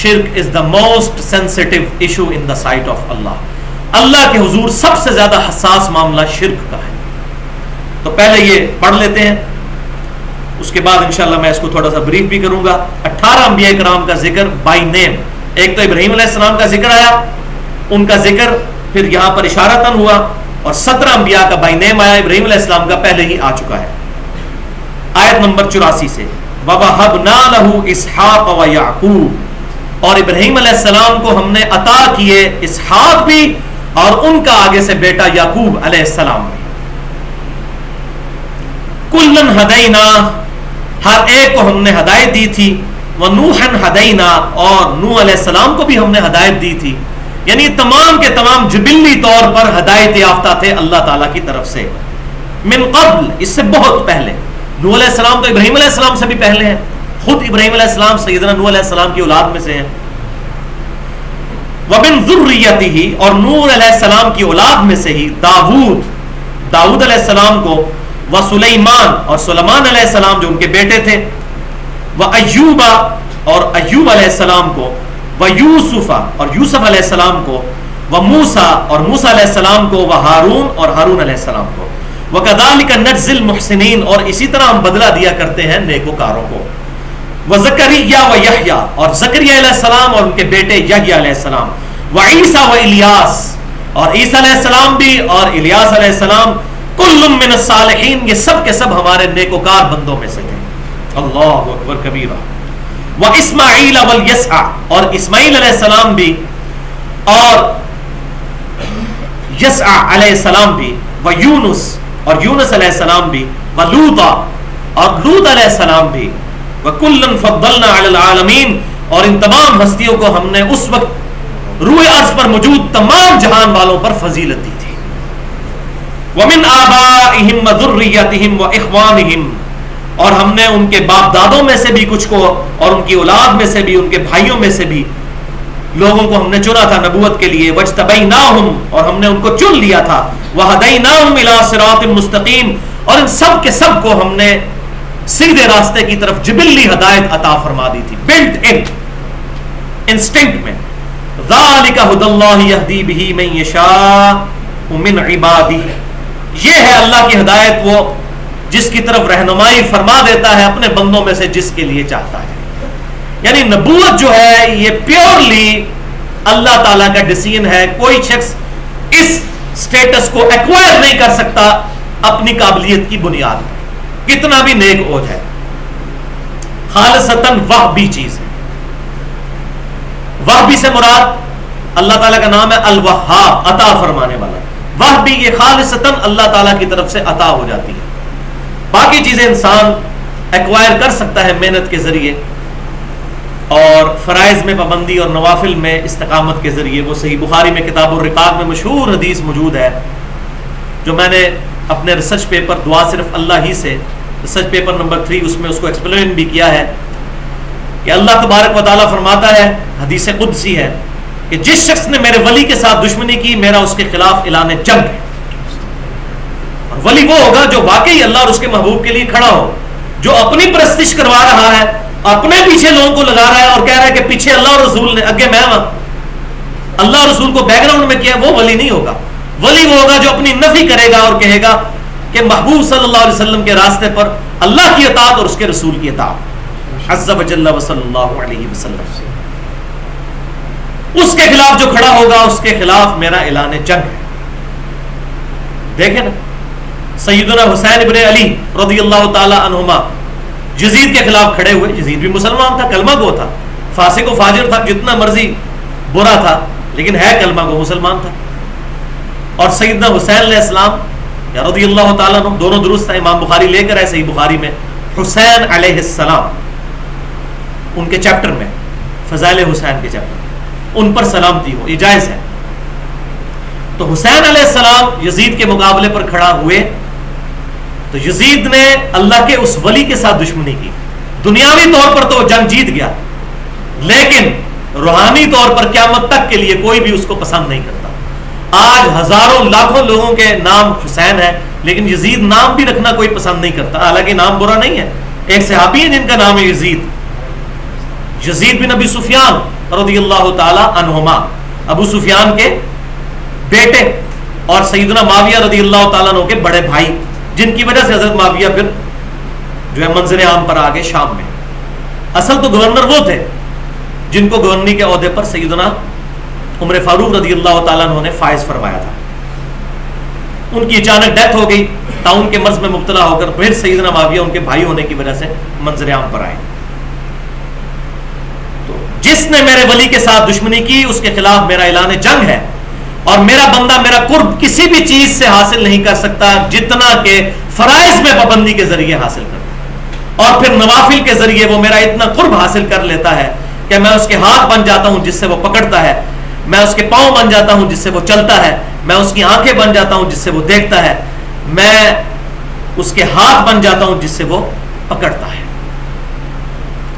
شرک is the most sensitive issue in the sight of اللہ. اللہ کے حضور سب سے زیادہ حساس معاملہ شرک کا ہے. تو پہلے یہ پڑھ لیتے ہیں, اس کے بعد انشاءاللہ میں اس کو تھوڑا سا بریف بھی کروں گا. 18 انبیاء کرام کا ذکر بائی نیم. ایک تو ابراہیم علیہ السلام کا ذکر آیا, ان کا ذکر پھر یہاں پر اشارتاً ہوا, اور 17 انبیاء کا بائی نیم آیا. ابراہیم علیہ السلام کا پہلے ہی آ چکا ہے آیت نمبر 84 سے. وَوَهَبْنَا لَهُ إِسْحَاقَ وَيَعْقُوبَ, اور ابراہیم علیہ السلام کو ہم نے عطا کیے اسحاق بھی اور ان کا آگے سے بیٹا یعقوب علیہ السلام بھی. کُلًّا هَدَيْنَا, ہر ایک کو ہم نے ہدایت دی تھی. وَنُوحًا هَدَيْنَا, اور نوح علیہ السلام کو بھی ہم نے ہدایت دی تھی. یعنی تمام کے تمام جبلی طور پر ہدایت یافتہ تھے اللہ تعالیٰ کی طرف سے. من قبل, اس سے بہت پہلے. نوح علیہ السلام تو ابراہیم علیہ السلام سے بھی پہلے ہیں. خود ابراہیم علیہ السلام سیدنا نوح علیہ السلام کی اولاد میں سے ہیں. وَمِن ذُرِّيَّتِهِ, اور نوح علیہ السلام کی اولاد میں سے ہی داؤد علیہ السلام کو, وسلیمان, اور سلیمان علیہ السلام جو ان کے بیٹے تھے, وَأَيُّوبَ, اور ایوب علیہ السلام کو, وَيُوسُفَ, اور یوسف علیہ السلام کو, وَمُوسَى, اور موسیٰ علیہ السلام کو, وَهَارُون, اور ہارون علیہ السلام کو. وَكَذَلِكَ نَجْزِي الْمُحْسِنِينَ, اور اسی طرح ہم بدلہ دیا کرتے ہیں نیکوکاروں کو. وَزَكَرِيَّا وَيَحْيَا, اور زکریا علیہ السلام اور ان کے بیٹے یحییٰ علیہ السلام. وَعِیسَى وَإِلیاس, اور عیسیٰ علیہ السلام بھی اور الیاس علیہ السلام. کل من الصالحین, یہ سب کے سب ہمارے نیکوکار بندوں میں سے تھے. اللہ اکبر کبیرہ. واسماعیل والیسع, اور اسماعیل علیہ السلام بھی اور یسع علیہ السلام بھی. ویونس, اور یونس علیہ السلام بھی. ولوطا, اور لوط علیہ السلام بھی. وکلا فضلنا علی العالمین, اور ان تمام ہستیوں کو ہم نے اس وقت روئے عرض پر موجود تمام جہان والوں پر فضیلت دی تھی. ومن آبائہم وذریتہم واخوانہم, اور ہم نے ان کے باپ دادوں میں سے بھی کچھ کو, اور ان کی اولاد میں سے بھی, ان کے بھائیوں میں سے بھی لوگوں کو ہم نے چنا تھا نبوت کے لیے. وجتبیناہم, اور ہم نے ان کو چن لیا تھا. وہدیناہم الی صراط مستقیم, اور ان سب کے سب کو ہم نے سیدھے راستے کی طرف جبلی ہدایت عطا فرما دی تھی, بلٹ ان انسٹنکٹ میں. ذالک ھدی اللہ یہدی بہ من یشاء من عبادہ, یہ ہے اللہ کی ہدایت, وہ جس کی طرف رہنمائی فرما دیتا ہے اپنے بندوں میں سے جس کے لیے چاہتا ہے. یعنی نبوت جو ہے یہ پیورلی اللہ تعالیٰ کا ڈیسیژن ہے. کوئی شخص اس سٹیٹس کو ایکوائر نہیں کر سکتا اپنی قابلیت کی بنیاد پر, کتنا بھی نیک ہو جائے. خالصتاً وہبی چیز ہے. وہبی سے مراد اللہ تعالیٰ کا نام ہے الوہاب, عطا فرمانے والا. وہبی یہ خالصتاً اللہ تعالیٰ کی طرف سے عطا ہو جاتی ہے. باقی چیزیں انسان ایکوائر کر سکتا ہے محنت کے ذریعے اور فرائض میں پابندی اور نوافل میں استقامت کے ذریعے. وہ صحیح بخاری میں کتاب الرقاق میں مشہور حدیث موجود ہے جو میں نے اپنے ریسرچ پیپر دعا صرف اللہ ہی سے, ریسرچ پیپر نمبر 3, اس میں اس کو ایکسپلین بھی کیا ہے کہ اللہ تبارک و تعالیٰ فرماتا ہے, حدیث قدسی ہے, کہ جس شخص نے میرے ولی کے ساتھ دشمنی کی میرا اس کے خلاف اعلان جنگ ہے. اور ولی وہ ہوگا جو واقعی اللہ اور اس کے محبوب کے لیے کھڑا ہو, جو اپنی پرستش کروا رہا ہے, اپنے پیچھے لوگوں کو لگا رہا ہے اور کہہ رہا ہے کہ پیچھے اللہ اور رسول نے, اگے میں اللہ اور رسول کو بیک گراؤنڈ میں کیا, وہ ولی نہیں ہوگا. ولی وہ ہوگا جو اپنی نفی کرے گا اور کہے گا کہ محبوب صلی اللہ علیہ وسلم کے راستے پر اللہ کی اطاعت اور اس کے رسول کی اطاعت عز و جل و صلی اللہ علیہ وسلم, اس کے خلاف جو کھڑا ہوگا اس کے خلاف میرا اعلان جنگ ہے. دیکھیں نا سیدنا حسین ابن علی رضی اللہ تعالی عنہما یزید کے خلاف کھڑے ہوئے. یزید بھی مسلمان تھا, کلمہ گو تھا, فاسق و فاجر تھا, جتنا مرضی برا تھا, لیکن ہے کلمہ گو, مسلمان تھا. اور سیدنا حسین علیہ السلام یا رضی اللہ تعالیٰ عنہ, دونوں درست ہیں, امام بخاری لے کر آئے صحیح بخاری میں, حسین علیہ السلام ان کے چیپٹر میں, فضائل حسین کے چیپٹر میں, ان پر سلامتی ہو, یہ جائز ہے. تو حسین علیہ السلام یزید کے مقابلے پر کھڑا ہوئے تو یزید نے اللہ کے اس ولی کے ساتھ دشمنی کی. دنیاوی طور پر تو جنگ جیت گیا, لیکن روحانی طور پر قیامت تک کے لیے کوئی بھی اس کو پسند نہیں کرتا. آج ہزاروں لاکھوں لوگوں کے نام حسین ہے, لیکن یزید نام بھی رکھنا کوئی پسند نہیں کرتا, حالانکہ نام برا نہیں ہے. ایک صحابی ہے جن کا نام ہے یزید, یزید بن ابی سفیان رضی اللہ تعالی عنہما, ابو سفیان کے بیٹے اور سیدنا معاویہ رضی اللہ تعالیٰ عنہ کے بڑے بھائی, جن کی وجہ سے حضرت معاویہ پھر جو ہے منظر عام پر آگے شام میں. اصل تو گورنر وہ تھے جن کو گورنری کے عہدے پر سیدنا عمر فاروق رضی اللہ تعالیٰ عنہ نے فائز فرمایا تھا. ان کی اچانک ڈیتھ ہو گئی, طاعون کے مرض میں مبتلا ہو کر پھر سیدنا معاویہ ان کے بھائی ہونے کی وجہ سے منظر عام پر آئے. تو جس نے میرے ولی کے ساتھ دشمنی کی اس کے خلاف میرا اعلان جنگ ہے, اور میرا بندہ میرا قرب کسی بھی چیز سے حاصل نہیں کر سکتا جتنا کہ فرائض میں پابندی کے ذریعے حاصل کرتا, اور پھر نوافل کے ذریعے وہ میرا اتنا قرب حاصل کر لیتا ہے کہ میں اس کے ہاتھ بن جاتا ہوں جس سے وہ پکڑتا ہے, میں اس کے پاؤں بن جاتا ہوں جس سے وہ چلتا ہے, میں اس کی آنکھیں بن جاتا ہوں جس سے وہ دیکھتا ہے, میں اس کے ہاتھ بن جاتا ہوں جس سے وہ پکڑتا ہے,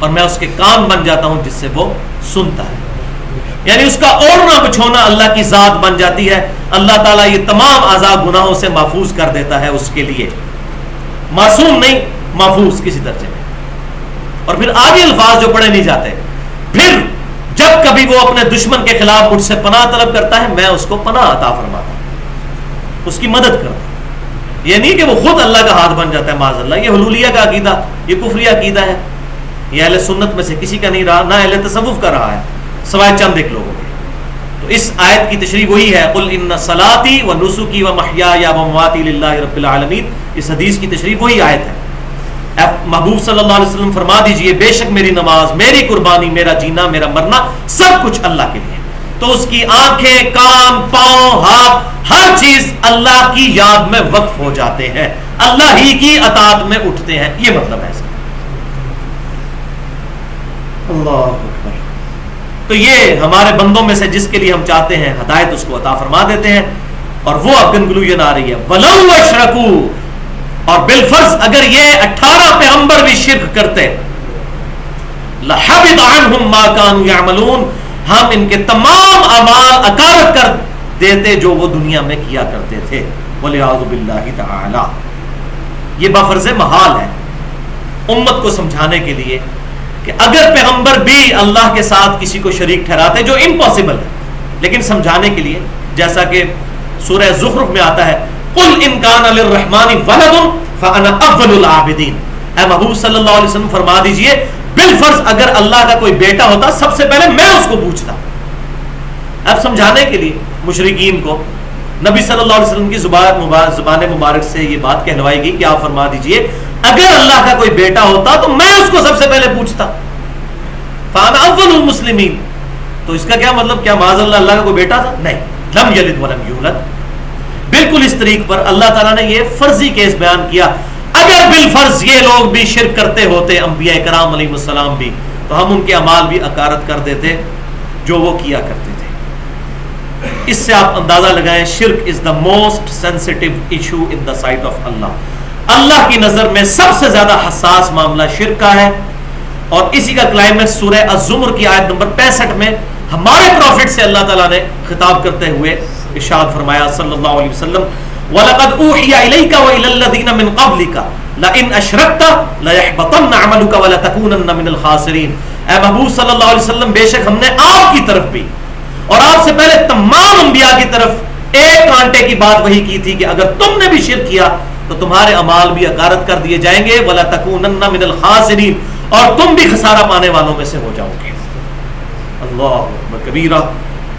اور میں اس کے کان بن جاتا ہوں جس سے وہ سنتا ہے. یعنی اس کا اوڑھنا بچھونا اللہ کی ذات بن جاتی ہے. اللہ تعالیٰ یہ تمام اعضاء گناہوں سے محفوظ کر دیتا ہے اس کے لیے, معصوم نہیں, محفوظ کسی درجے میں. اور پھر آگے الفاظ جو پڑھے نہیں جاتے, پھر جب کبھی وہ اپنے دشمن کے خلاف مجھ سے پناہ طلب کرتا ہے میں اس کو پناہ عطا فرماتا ہوں, اس کی مدد کرتا ہوں. یہ نہیں کہ وہ خود اللہ کا ہاتھ بن جاتا ہے, معاذ اللہ. یہ حلولیہ کا عقیدہ, یہ کفریہ عقیدہ ہے, یہ اہل سنت میں سے کسی کا نہیں رہا, نہ اہل تصوف کا رہا ہے, سوائے چند ایک لوگوں کے. تو اس آیت کی تشریح وہی ہے, قل ان صلاتی و نسکی و محیای و مماتی للہ رب العالمین. اس حدیث کی تشریح وہی آیت ہے. محبوب صلی اللہ علیہ وسلم فرما دیجئے بے شک میری نماز, میری قربانی, میرا جینا, میرا مرنا سب کچھ اللہ کے لیے. تو اس کی آنکھیں, کان, پاؤں, ہاتھ, ہر چیز اللہ کی یاد میں وقف ہو جاتے ہیں, اللہ ہی کی اطاعت میں اٹھتے ہیں. یہ مطلب ہے اس کا. اللہ اکبر. تو یہ ہمارے بندوں میں سے جس کے لیے ہم چاہتے ہیں ہدایت اس کو عطا فرما دیتے ہیں. اور وہ اب کنکلوژن آ رہی ہے, وَلَوْ أَشْرَكُوا, اور بالفرض اگر یہ 18 پیغمبر بھی شرک کرتے, لَحَبِطَ عَنْهُمْ مَا كَانُوا يَعْمَلُونَ, ہم ان کے تمام اعمال اکارت کر دیتے جو وہ دنیا میں کیا کرتے تھے. وَلِعَوْذُ بِاللَّهِ تَعَالَى. یہ بفرض محال ہے امت کو سمجھانے کے لیے کہ اگر پیغمبر بھی اللہ کے ساتھ کسی کو شریک ٹھہراتے, جو امپاسبل ہے, لیکن سمجھانے کے لیے, جیسا کہ سورہ زخرف میں آتا ہے, قل ان کان للرحمن ولد فانا اول العابدین. اے محبوب صلی اللہ علیہ وسلم فرما دیجئے بالفرض اگر اللہ کا کوئی بیٹا ہوتا سب سے پہلے میں اس کو پوچھتا. اب سمجھانے کے لیے مشرکین کو نبی صلی اللہ علیہ وسلم کی زبان مبارک سے یہ بات کہلوائی گئی کہ آپ فرما دیجئے اگر اللہ کا کوئی بیٹا ہوتا تو میں اس کو سب سے پہلے پوچھتا. فانا اول المسلمین. تو اس کا کیا مطلب, کیا معاذ اللہ اللہ کا کوئی بیٹا تھا؟ نہیں. لم یلد ولم یولد. بالکل اس طریق پر اللہ تعالیٰ نے یہ فرضی کیس بیان کیا. اگر بالفرض یہ لوگ بھی شرک کرتے ہوتے, انبیاء کرام علیہ السلام بھی, تو ہم ان کے اعمال بھی اکارت کر دیتے جو وہ کیا کرتے تھے. اس سے آپ اندازہ لگائیں, شرک is the most sensitive issue in the sight of اللہ. اللہ کی نظر میں سب سے زیادہ حساس معاملہ شرک کا ہے. اور اسی کا کلائمیکس سورہ الزمر کی آیت نمبر 65 میں ہمارے پروفٹ سے اللہ تعالیٰ نے خطاب کرتے ہوئے ارشاد فرمایا صلی اللہ علیہ وسلم وَلَقَدْ أُوحِيَ إِلَيْكَ وَإِلَى الَّذِينَ مِنْ قَبْلِكَ لَئِنْ أَشْرَكْتَ لَيَحْبَطَنَّ عَمَلُكَ وَلَتَكُونَنَّ مِنَ الْخَاسِرِينَ۔ اے محبوب صلی اللہ علیہ وسلم، بے شک ہم نے آپ کی طرف بھی اور آپ سے پہلے تمام انبیاء کی طرف ایک کانٹے کی بات وہی کی تھی کہ اگر تم نے بھی شرک کیا تو تمہارے اعمال بھی اغارت کر دیے جائیں گے، وَلَتَكُونَنَّ مِنَ الْخَاسِرِينَ، اور تم بھی خسارہ پانے والوں میں سے ہو جاؤ گے۔ اللہ اکبر کبیرہ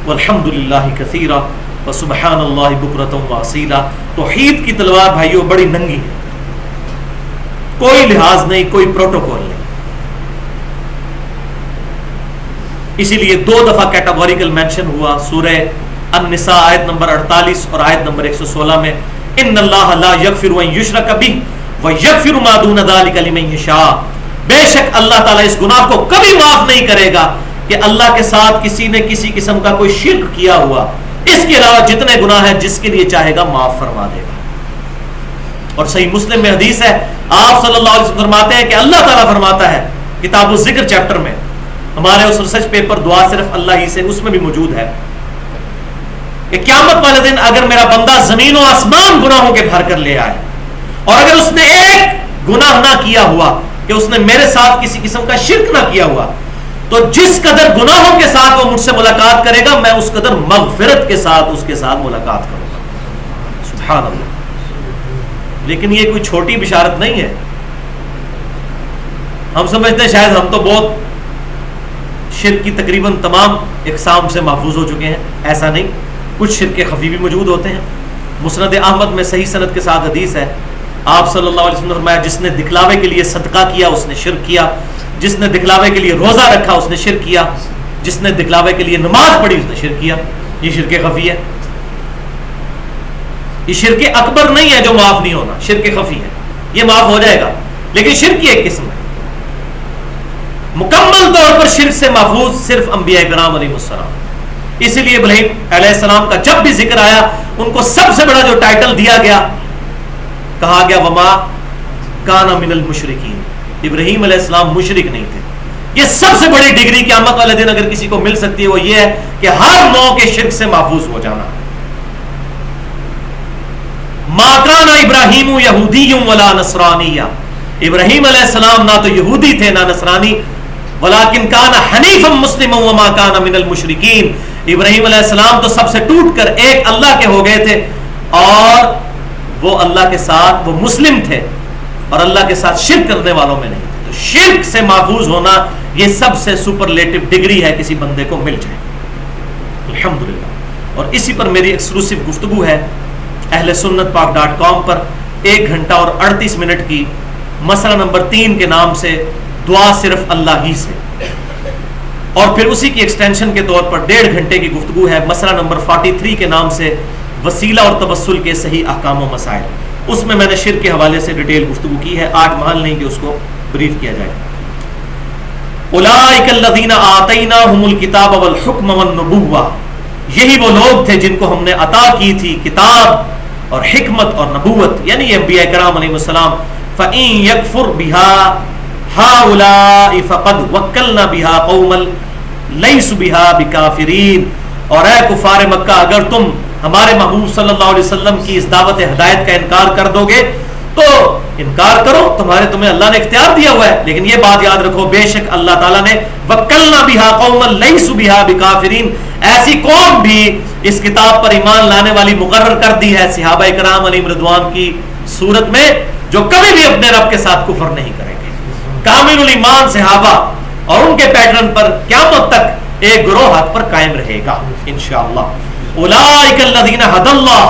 والحمد للہ کثیرہ وسبحان اللہ بکرۃ واصیلہ۔ توحید کی تلوار بھائیوں بڑی ننگی ہے، کوئی لحاظ نہیں، کوئی پروٹوکول نہیں۔ اسی لیے 2 دفعہ کیٹاگوریکل مینشن ہوا سورہ النساء آیت نمبر 48 اور آیت نمبر 116 میں، ان اللہ لا یغفر ان یشرک بہ ویغفر ما دون ذلک لمن یشاء۔ بے شک اللہ تعالیٰ اس گناہ کو کبھی معاف نہیں کرے گا کہ اللہ کے ساتھ کسی نے کسی قسم کا کوئی شرک کیا ہوا، اس کے علاوہ جتنے گناہ ہیں جس کے لیے چاہے گا معاف فرما دے گا۔ اور صحیح مسلم میں حدیث ہے، آپ صلی اللہ علیہ وسلم فرماتے ہیں کہ اللہ تعالیٰ فرماتا ہے کتاب الذکر چیپٹر میں، ہمارے اس ریسرچ پیپر دعا صرف اللہ ہی سے، اس میں بھی موجود ہے کہ قیامت والے دن اگر میرا بندہ زمین و آسمان گناہوں کے بھر کر لے آئے اور اگر اس نے ایک گناہ نہ کیا ہوا کہ اس نے میرے ساتھ کسی قسم کا شرک نہ کیا ہوا، تو جس قدر گناہوں کے ساتھ وہ مجھ سے ملاقات کرے گا میں اس قدر مغفرت کے ساتھ اس کے ساتھ ملاقات کروں گا۔ سبحان اللہ۔ لیکن یہ کوئی چھوٹی بشارت نہیں ہے۔ ہم سمجھتے ہیں شاید ہم تو بہت شرک کی تقریباً تمام اقسام سے محفوظ ہو چکے ہیں، ایسا نہیں، کچھ شرک خفی بھی موجود ہوتے ہیں۔ مسند احمد میں صحیح سند کے ساتھ حدیث ہے، آپ صلی اللہ علیہ وسلم نے فرمایا جس نے دکھلاوے کے لیے صدقہ کیا اس نے شرک کیا، جس نے دکھلاوے کے لیے روزہ رکھا اس نے شرک کیا، جس نے دکھلاوے کے لیے نماز پڑھی اس نے شرک کیا۔ یہ شرک خفی ہے، یہ شرک اکبر نہیں ہے جو معاف نہیں ہونا، شرک خفی ہے، یہ معاف ہو جائے گا، لیکن شرک کی ایک قسم ہے۔ مکمل طور پر شرک سے محفوظ صرف انبیاء کرام علیہ السلام۔ اسی لیے ابراہیم علیہ السلام کا جب بھی ذکر آیا ان کو سب سے بڑا جو ٹائٹل دیا گیا، کہا گیا وما کان من المشرکین، ابراہیم علیہ السلام مشرک نہیں تھے۔ یہ سب سے بڑی ڈگری قیامت والے دن اگر کسی کو مل سکتی ہے وہ یہ ہے کہ ہر نوع کے شرک سے محفوظ ہو جانا۔ ما کان ابراہیم یہودی ولا نصرانی، ابراہیم علیہ السلام نہ تو یہودی تھے نہ نصرانی، ولکن کان حنیفا مسلما وما کان من المشرکین، ابراہیم علیہ السلام تو سب سے ٹوٹ کر ایک اللہ کے ہو گئے تھے اور وہ اللہ کے ساتھ وہ مسلم تھے اور اللہ کے ساتھ شرک کرنے والوں میں نہیں تھے۔ تو شرک سے محفوظ ہونا یہ سب سے سپرلیٹو ڈگری ہے کسی بندے کو مل جائے، الحمدللہ۔ اور اسی پر میری ایکسکلوسیو گفتگو ہے اہل سنت پاک .com پر 1 گھنٹہ اور 38 منٹ کی، مسئلہ نمبر 3 کے نام سے دعا صرف اللہ ہی سے، اور پھر اسی کی ایکسٹینشن کے طور پر 1.5 گھنٹے کی گفتگو ہے مسئلہ نمبر 43 کے نام سے وسیلہ اور توسل کے صحیح احکام و مسائل۔ اس میں نے شرک کے حوالے سے ڈیٹیل گفتگو کی ہے، آج محل نہیں کہ اس کو بریف کیا جائے۔ اولئک الذین آتیناہم الکتاب والحکم والنبوہ، یہی وہ لوگ تھے جن کو ہم نے عطا کی تھی کتاب اور حکمت اور نبوت، یعنی انبیاء کرام علیہ السلام۔ فَإِن يَكْفُرْ بِهَا هَؤُلَاءِ فَقَدْ وَكَّلْنَا بِهَا قَوْمًا لَيْسُوا بِهَا بِكَافِرِينَ، اور اے کفار مکہ اگر تم ہمارے محبوب صلی اللہ علیہ وسلم کی اس دعوت ہدایت کا انکار کر دو گے تو انکار کرو، تمہیں اللہ نے اختیار دیا ہوا ہے، لیکن یہ بات یاد رکھو بے شک اللہ تعالیٰ نے وَكَّلْنَا بِهَا قَوْمًا لَيْسُوا بِهَا بِكَافِرِينَ، ایسی قوم بھی اس کتاب پر ایمان لانے والی مقرر کر دی ہے صحابہ کرام علیہم رضوان کی صورت میں، جو کبھی بھی اپنے رب کے ساتھ کفر نہیں کریں گے۔ کامل الایمان صحابہ اور ان کے پیٹرن پر قیامت تک ایک گروہ حق پر قائم رہے گا انشاءاللہ۔ اولئک الذین ھدی اللہ،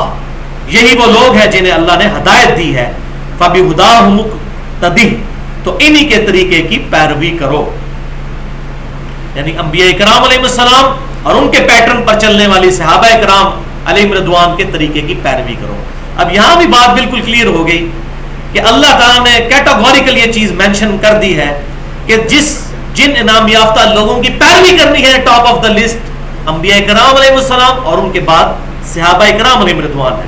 یہی وہ لوگ ہیں جنہیں اللہ نے ہدایت دی ہے۔ فبہداہ مقتدی، تو انہی کے طریقے کی پیروی کرو، یعنی انبیاء کرام علیہ السلام اور ان کے پیٹرن پر چلنے والی صحابہ کرام علیہم رضوان کے طریقے کی پیروی کرو۔ اب یہاں بھی بات بالکل کلیئر ہو گئی کہ اللہ تعالیٰ نے کیٹاگوریکل یہ چیز مینشن کر دی ہے کہ جن انعام یافتہ لوگوں کی پیروی کرنی ہے ٹاپ آف دا لسٹ انبیاء کرام علیہ السلام اور ان کے بعد صحابہ کرام علیہ رضوان ہے،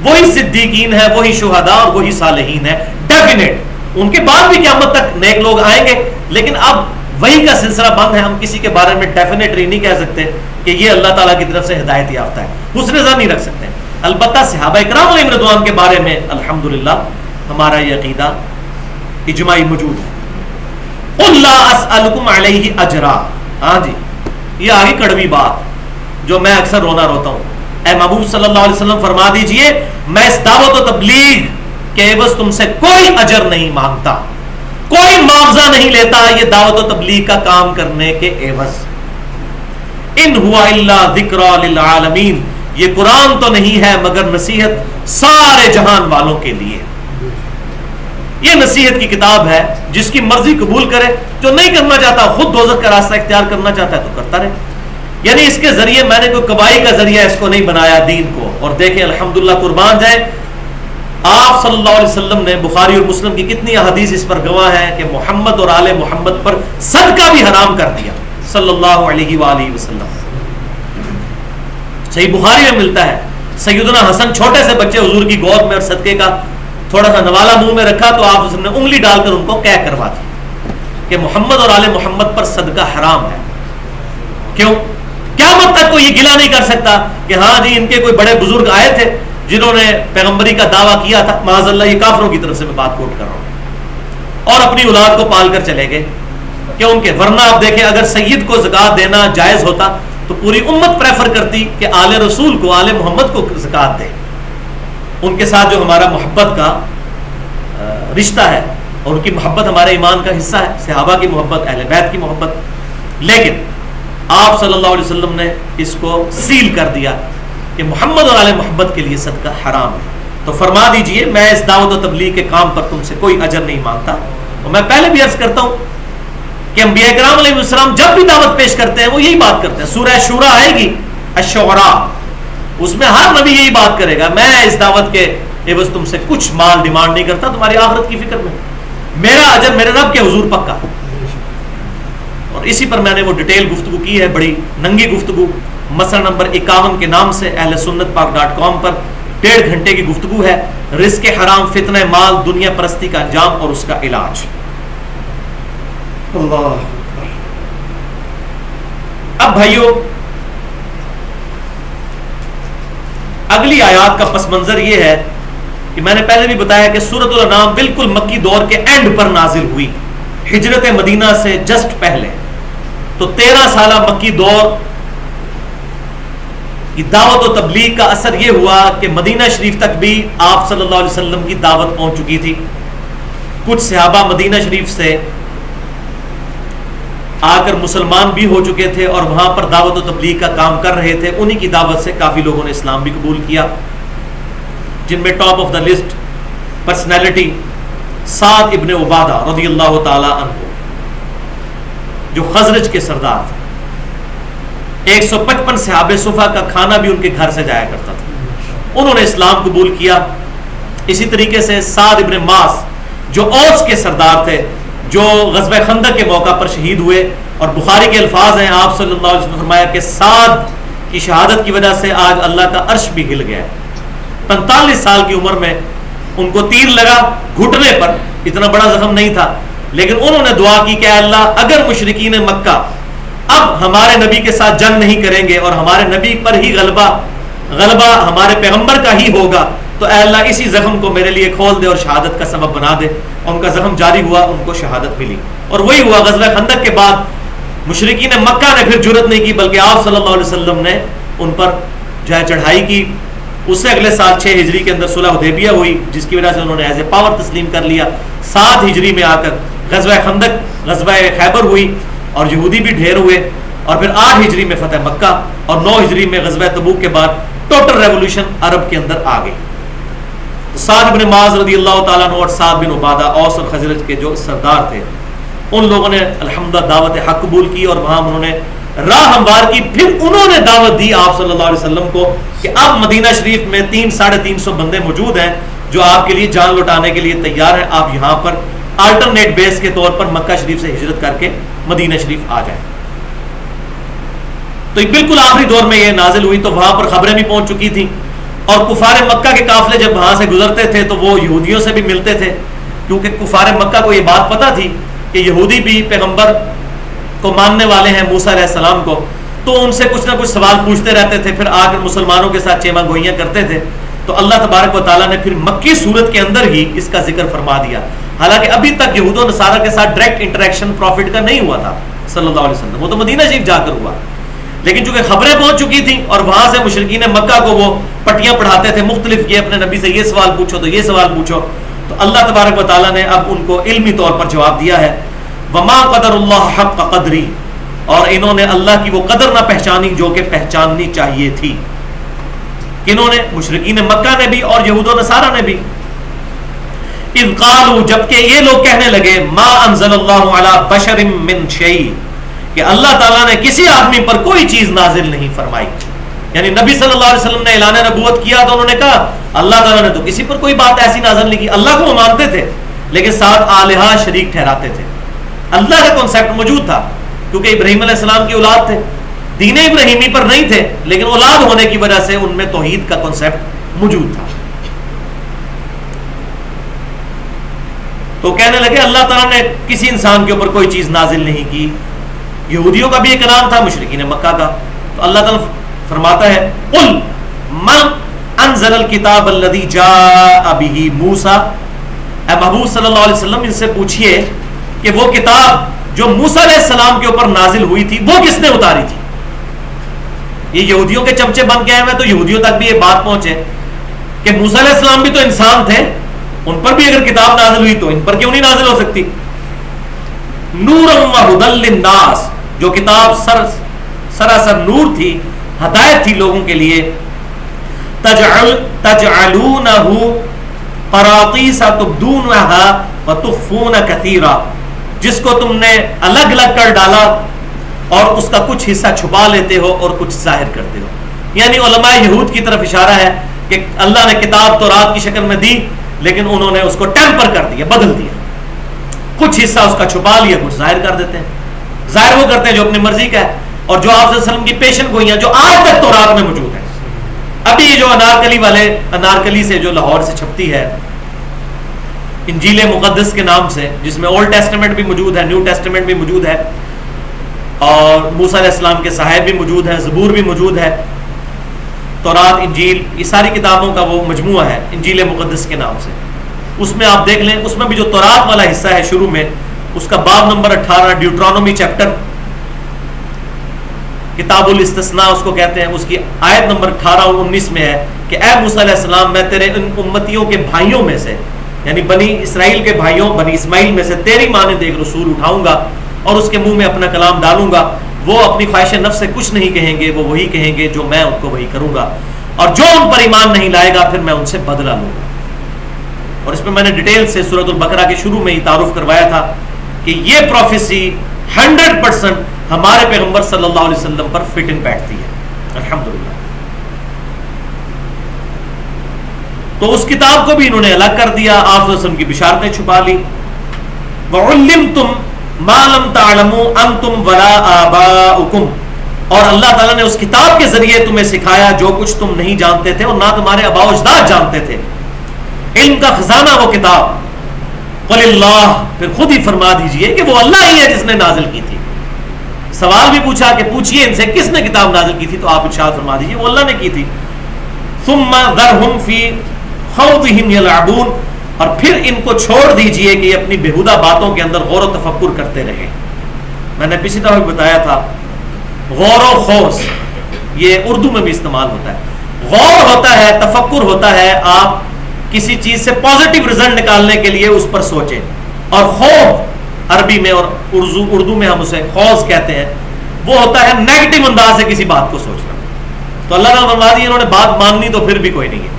وہی صدیقین ہے، وہی شہداء اور وہی صالحین ہے۔ ڈیفینیٹ ان کے بعد بھی قیامت تک نیک لوگ آئیں گے، لیکن اب وحی کا سلسلہ بند ہے. ہم کسی کے بارے میں ڈیفینیٹلی نہیں کہہ سکتے کہ یہ اللہ تعالیٰ کی طرف سے ہدایت یافتہ ہے, حسن ظن نہیں رکھ سکتے. البتہ صحابہ کرام علیہم رضوان کے بارے میں الحمدللہ ہمارا یہ عقیدہ اجماعی موجود ہے. قل لا اسألکم علیہ اجرا. ہاں جی, یہ آگے کڑوی بات جو میں اکثر رونا روتا ہوں. اے محبوب صلی اللہ علیہ وسلم فرما دیجئے میں اس دعوت و تبلیغ کے عوض تم سے کوئی اجر نہیں مانگتا, کوئی معاوضہ نہیں لیتا یہ دعوت و تبلیغ کا کام کرنے کے عوض. ان ہوا الا ذکری للعالمین, یہ قرآن تو نہیں ہے مگر نصیحت سارے جہان والوں کے لیے. یہ نصیحت کی کتاب ہے, جس کی مرضی قبول کرے, جو نہیں کرنا چاہتا خود دوزخ کا راستہ اختیار کرنا چاہتا ہے تو کرتا رہے. یعنی اس کے ذریعے میں نے کوئی کمائی کا ذریعہ اس کو نہیں بنایا دین کو. اور دیکھیں الحمدللہ قربان جائیں, آپ صلی اللہ علیہ وسلم نے بخاری اور مسلم کی کتنی احادیث اس پر گواہ ہیں کہ محمد اور آل محمد پر صدقہ بھی حرام کر دیا صلی اللہ علیہ وآلہ وسلم. صحیح بخاری میں ملتا ہے سیدنا حسن چھوٹے سے بچے حضور کی گود میں اور صدقے کا تھوڑا سا نوالا منہ میں رکھا تو آپ نے انگلی ڈال کر ان کو کہہ کروا دی کہ محمد اور آل محمد پر صدقہ حرام ہے. کیوں؟ قیامت تک کوئی یہ گلہ نہیں کر سکتا کہ ہاں جی ان کے کوئی بڑے بزرگ آئے تھے جنہوں نے پیغمبری کا دعویٰ کیا تھا, معاذ اللہ یہ کافروں کی طرف سے میں بات کوٹ کر رہا ہوں, اور اپنی اولاد کو پال کر چلے گئے. کیوں ان کے, ورنہ آپ دیکھیں اگر سید کو زکوٰۃ دینا جائز ہوتا تو پوری امت پریفر کرتی کہ آل رسول کو, آل محمد کو زکوٰۃ دے. ان کے ساتھ جو ہمارا محبت کا رشتہ ہے اور ان کی محبت ہمارے ایمان کا حصہ ہے, صحابہ کی محبت, اہل بیت کی محبت. لیکن آپ صلی اللہ علیہ وسلم نے اس کو سیل کر دیا کہ محمد اور آل محمد کے لیے صدقہ حرام ہے. تو فرما دیجئے میں اس دعوت و تبلیغ کے کام پر تم سے کوئی اجر نہیں مانگتا. اور میں پہلے بھی عرض کرتا ہوں کہ انبیاء کرام علیہ السلام جب بھی دعوت پیش کرتے ہیں وہ یہی بات کرتے ہیں. سورہ شورا آئے گی, الشعراء, اس میں ہر نبی یہی بات کرے گا, میں اس دعوت کے عوض تم سے کچھ مال ڈیمانڈ نہیں کرتا, تمہاری آخرت کی فکر میں, میرا اجر میرے رب کے حضور پکا. اور اسی پر میں نے وہ ڈیٹیل گفتگو کی ہے, بڑی ننگی گفتگو, مسئلہ نمبر 51 کے نام سے اہل سنت پاک .com پر 1.5 گھنٹے کی گفتگو ہے. رزق حرام, فتنہ مال, دنیا پرستی کا انجام اور اس کا علاج. اللہ. اب بھائیو اگلی آیات کا پس منظر یہ ہے کہ میں نے پہلے بھی بتایا کہ سورۃ الانعام بالکل مکی دور کے اینڈ پر نازل ہوئی, ہجرت مدینہ سے جسٹ پہلے. تو 13 سالہ مکی دور کی دعوت و تبلیغ کا اثر یہ ہوا کہ مدینہ شریف تک بھی آپ صلی اللہ علیہ وسلم کی دعوت پہنچ چکی تھی. کچھ صحابہ مدینہ شریف سے آ کر مسلمان بھی ہو چکے تھے اور وہاں پر دعوت و تبلیغ کا کام کر رہے تھے. انہی کی دعوت سے کافی لوگوں نے اسلام بھی قبول کیا, جن میں top of the list personality سعد ابن عبادہ رضی اللہ تعالی عنہ, جو خزرج کے سردار تھے. 155 صحابہ صفا کا کھانا بھی ان کے گھر سے جایا کرتا تھا, انہوں نے اسلام قبول کیا. اسی طریقے سے سعد ابن معاذ جو اوس کے سردار تھے, جو غزوہ خندق کے موقع پر شہید ہوئے, اور بخاری کے الفاظ ہیں آپ صلی اللہ علیہ وسلم نے فرمایا کہ سعد کی شہادت کی وجہ سے آج اللہ کا عرش بھی ہل گیا. 45 سال کی عمر میں ان کو تیر لگا گھٹنے پر, اتنا بڑا زخم نہیں تھا, لیکن انہوں نے دعا کی کہ اللہ اگر مشرکین مکہ اب ہمارے نبی کے ساتھ جنگ نہیں کریں گے اور ہمارے نبی پر ہی غلبہ ہمارے پیغمبر کا ہی ہوگا, تو اے اللہ اسی زخم کو میرے لیے کھول دے اور شہادت کا سبب بنا دے. ان کا زخم جاری ہوا, ان کو شہادت ملی. اور وہی ہوا غزوہ خندق کے بعد مشرکین مکہ نے پھر جرأت نہیں کی, بلکہ آپ صلی اللہ علیہ وسلم نے ان پر جو ہے چڑھائی کی. اس سے اگلے سال 6 ہجری کے اندر صلح حدیبیہ ہوئی, جس کی وجہ سے انہوں نے ایز اے پاور تسلیم کر لیا. 7 ہجری میں آ کر غزوہ خندق, غزوہ خیبر ہوئی اور یہودی بھی ڈھیر ہوئے, اور پھر 8 ہجری میں فتح مکہ, اور 9 ہجری میں غزوہ تبوک کے بعد ٹوٹل ریولوشن عرب کے اندر آ گئی. سعد بن معاذ رضی اللہ تعالیٰ عنہ اور سعد بن عبادہ اوس اور خزرج کے جو سردار تھے, ان لوگوں نے الحمدللہ دعوت حق قبول کی اور وہاں انہوں نے راہ ہموار کی. پھر انہوں نے دعوت دی آپ صلی اللہ علیہ وسلم کو کہ اب مدینہ شریف میں 300-350 بندے موجود ہیں جو آپ کے لیے جان لوٹانے کے لیے تیار ہیں, آپ یہاں پر آلٹرنیٹ بیس کے طور پر مکہ شریف سے ہجرت کر کے مدینہ شریف آ جائیں. تو بالکل آخری دور میں یہ نازل ہوئی, تو وہاں پر خبریں بھی پہنچ چکی تھیں, اور کفار مکہ کے قافلے جب وہاں سے گزرتے تھے تو وہ یہودیوں سے بھی ملتے تھے, کیونکہ کفار مکہ کو یہ بات پتہ تھی کہ یہودی بھی پیغمبر کو ماننے والے ہیں موسیٰ علیہ السلام کو، تو ان سے کچھ نہ کچھ سوال پوچھتے رہتے تھے، پھر آ کر مسلمانوں کے ساتھ چیما گوئیاں کرتے تھے. تو اللہ تبارک و تعالیٰ نے پھر مکی صورت کے اندر ہی اس کا ذکر فرما دیا. حالانکہ ابھی تک یہود و نصارہ کے ساتھ ڈائریکٹ انٹریکشن پروفٹ کا نہیں ہوا تھا صلی اللہ علیہ وسلم، وہ تو مدینہ شریف جا کر ہوا. لیکن چونکہ خبریں پہنچ چکی تھیں اور وہاں سے مشرکین مکہ کو وہ پٹیاں پڑھاتے تھے مختلف، یہ اپنے نبی سے یہ سوال پوچھو تو یہ سوال پوچھو، تو اللہ تبارک و تعالیٰ نے اب ان کو علمی طور پر جواب دیا ہے. وما قدر اللہ حق قدری، اور انہوں نے اللہ کی وہ قدر نہ پہچانی جو کہ پہچاننی چاہیے تھی. کنہوں نے؟ مشرکین مکہ نے بھی اور یہود و نصارہ نے بھی. اذ قالوا، جبکہ یہ لوگ کہنے لگے، ما انزل اللہ علی بشر من شیء، کہ اللہ تعالیٰ نے کسی آدمی پر کوئی چیز نازل نہیں فرمائی. یعنی نبی صلی اللہ علیہ وسلم نے اعلان نبوت کیا تو انہوں نے کہا اللہ تعالیٰ نے تو کسی پر کوئی بات ایسی نازل نہیں کی. اللہ کو وہ مانتے تھے لیکن ساتھ آلہہ شریک ٹھہراتے تھے. اللہ کا کنسیپٹ موجود تھا کیونکہ ابراہیم علیہ السلام کی اولاد تھے، دین ابراہیمی پر نہیں تھے، لیکن اولاد ہونے کی وجہ سے ان میں توحید کا کنسیپٹ موجود تھا. تو کہنے لگے اللہ تعالیٰ نے کسی انسان کے اوپر کوئی چیز نازل نہیں کی. یہودیوں کا بھی ایک کلام تھا، مشرکین مکہ کا. تو اللہ تعالیٰ فرماتا ہے قل من انزل الکتاب الذی جاء بہ موسیٰ، اے محبوب صلی اللہ علیہ وسلم ان سے پوچھئے کہ وہ کتاب جو موسیٰ علیہ السلام کے اوپر نازل ہوئی تھی وہ کس نے اتاری تھی. یہ یہودیوں کے چمچے بن کے آئے ہوئے، تو یہودیوں تک بھی یہ بات پہنچے کہ موسیٰ علیہ السلام بھی تو انسان تھے، ان پر بھی اگر کتاب نازل ہوئی تو ان پر کیوں نہیں نازل ہو سکتی. نورا وہدی للناس، جو کتاب سراسر نور تھی، ہدایت تھی لوگوں کے لیے. تجعلونہ قراطیس تبدونها وتخفون کثیرا، جس کو تم نے الگ الگ کر ڈالا اور اس کا کچھ حصہ چھپا لیتے ہو اور کچھ ظاہر کرتے ہو. یعنی علماء یہود کی طرف اشارہ ہے کہ اللہ نے کتاب تورات کی شکل میں دی لیکن انہوں نے اس کو ٹیمپر کر دیا، بدل دیا، کچھ حصہ اس کا چھپا لیا، کچھ ظاہر کر دیتے ہیں. ظاہر وہ کرتے ہیں جو اپنی مرضی کا ہے، اور جو آپ صلی اللہ علیہ وسلم کی پیشن گوئیاں جو آج تک تورات میں موجود ہیں. ابھی جو انارکلی والے، انارکلی سے جو لاہور سے چھپتی ہے انجیل مقدس کے نام سے، جس میں اولڈ ٹیسٹمنٹ بھی موجود ہے، نیو ٹیسٹمنٹ بھی موجود ہے، اور موسیٰ علیہ السلام کے صحائف بھی موجود ہیں، زبور بھی موجود ہے، تورات، انجیل، یہ ساری کتابوں کا وہ مجموعہ ہے انجیل مقدس کے نام سے. اس میں آپ دیکھ لیں، اس میں بھی جو تورات والا حصہ ہے شروع میں، اس کا باب نمبر 18 ڈیوٹرانومی چیپٹر، کتاب الاستثناء اس کو کہتے ہیں، اس کی آیت نمبر 18 اور 19 میں ہے کہ اے موسیٰ علیہ السلام، میں تیرے ان امتیوں کے بھائیوں میں سے، یعنی بنی اسرائیل کے بھائیوں، بنی اسماعیل میں سے تیری مانند ایک رسول اٹھاؤں گا اور اس کے منہ میں اپنا کلام ڈالوں گا. وہ اپنی خواہش نفس سے کچھ نہیں کہیں گے، وہ وہی کہیں گے جو میں ان کو وہی کروں گا، اور جو ان پر ایمان نہیں لائے گا پھر میں ان سے بدلہ لوں گا. اور اس میں میں نے ڈیٹیل سے سورۃ البقرہ کے شروع میں ہی تعارف کروایا تھا کہ یہ پروفیسی 100% ہمارے پیغمبر صلی اللہ علیہ وسلم پر فٹ ان بیٹھتی ہے الحمدللہ. تو اس کتاب کو بھی انہوں نے الگ کر دیا، آپ صلی اللہ علیہ وسلم کی بشارتیں چھپا لی. وَعُلِّمْتُمْ مَا لَمْ تَعْلَمُوا أَنْتُمْ وَلَا آبَاؤُكُمْ، اور اللہ تعالیٰ نے اس کتاب کے ذریعے تمہیں سکھایا جو کچھ تم نہیں جانتے تھے اور نہ تمہارے آباء و اجداد جانتے تھے. علم کا خزانہ وہ کتاب. قل اللہ، پھر خود ہی فرما دیجئے کہ وہ اللہ ہی ہے جس نے نازل کی تھی. سوال بھی پوچھا کہ پوچھئے ان سے کس نے کتاب نازل کی تھی، تو آپ ارشاد فرما دیجئے وہ اللہ نے کی تھی. ثم ذرہم فی خوضہم یلعبون، اور پھر ان کو چھوڑ دیجئے کہ یہ اپنی بےہودہ باتوں کے اندر غور و تفکر کرتے رہیں. میں نے پچھلی دفعہ بتایا تھا غور و خوض یہ اردو میں بھی استعمال ہوتا ہے. غور ہوتا ہے، تفکر ہوتا ہے، آپ کسی چیز سے پازیٹیو رزلٹ نکالنے کے لیے اس پر سوچیں. اور خوض عربی میں اور اردو میں ہم اسے خوض کہتے ہیں، وہ ہوتا ہے نیگیٹو انداز سے کسی بات کو سوچنا. تو اللہ نے فرما دیا انہوں نے بات ماننی تو پھر بھی کوئی نہیں ہے،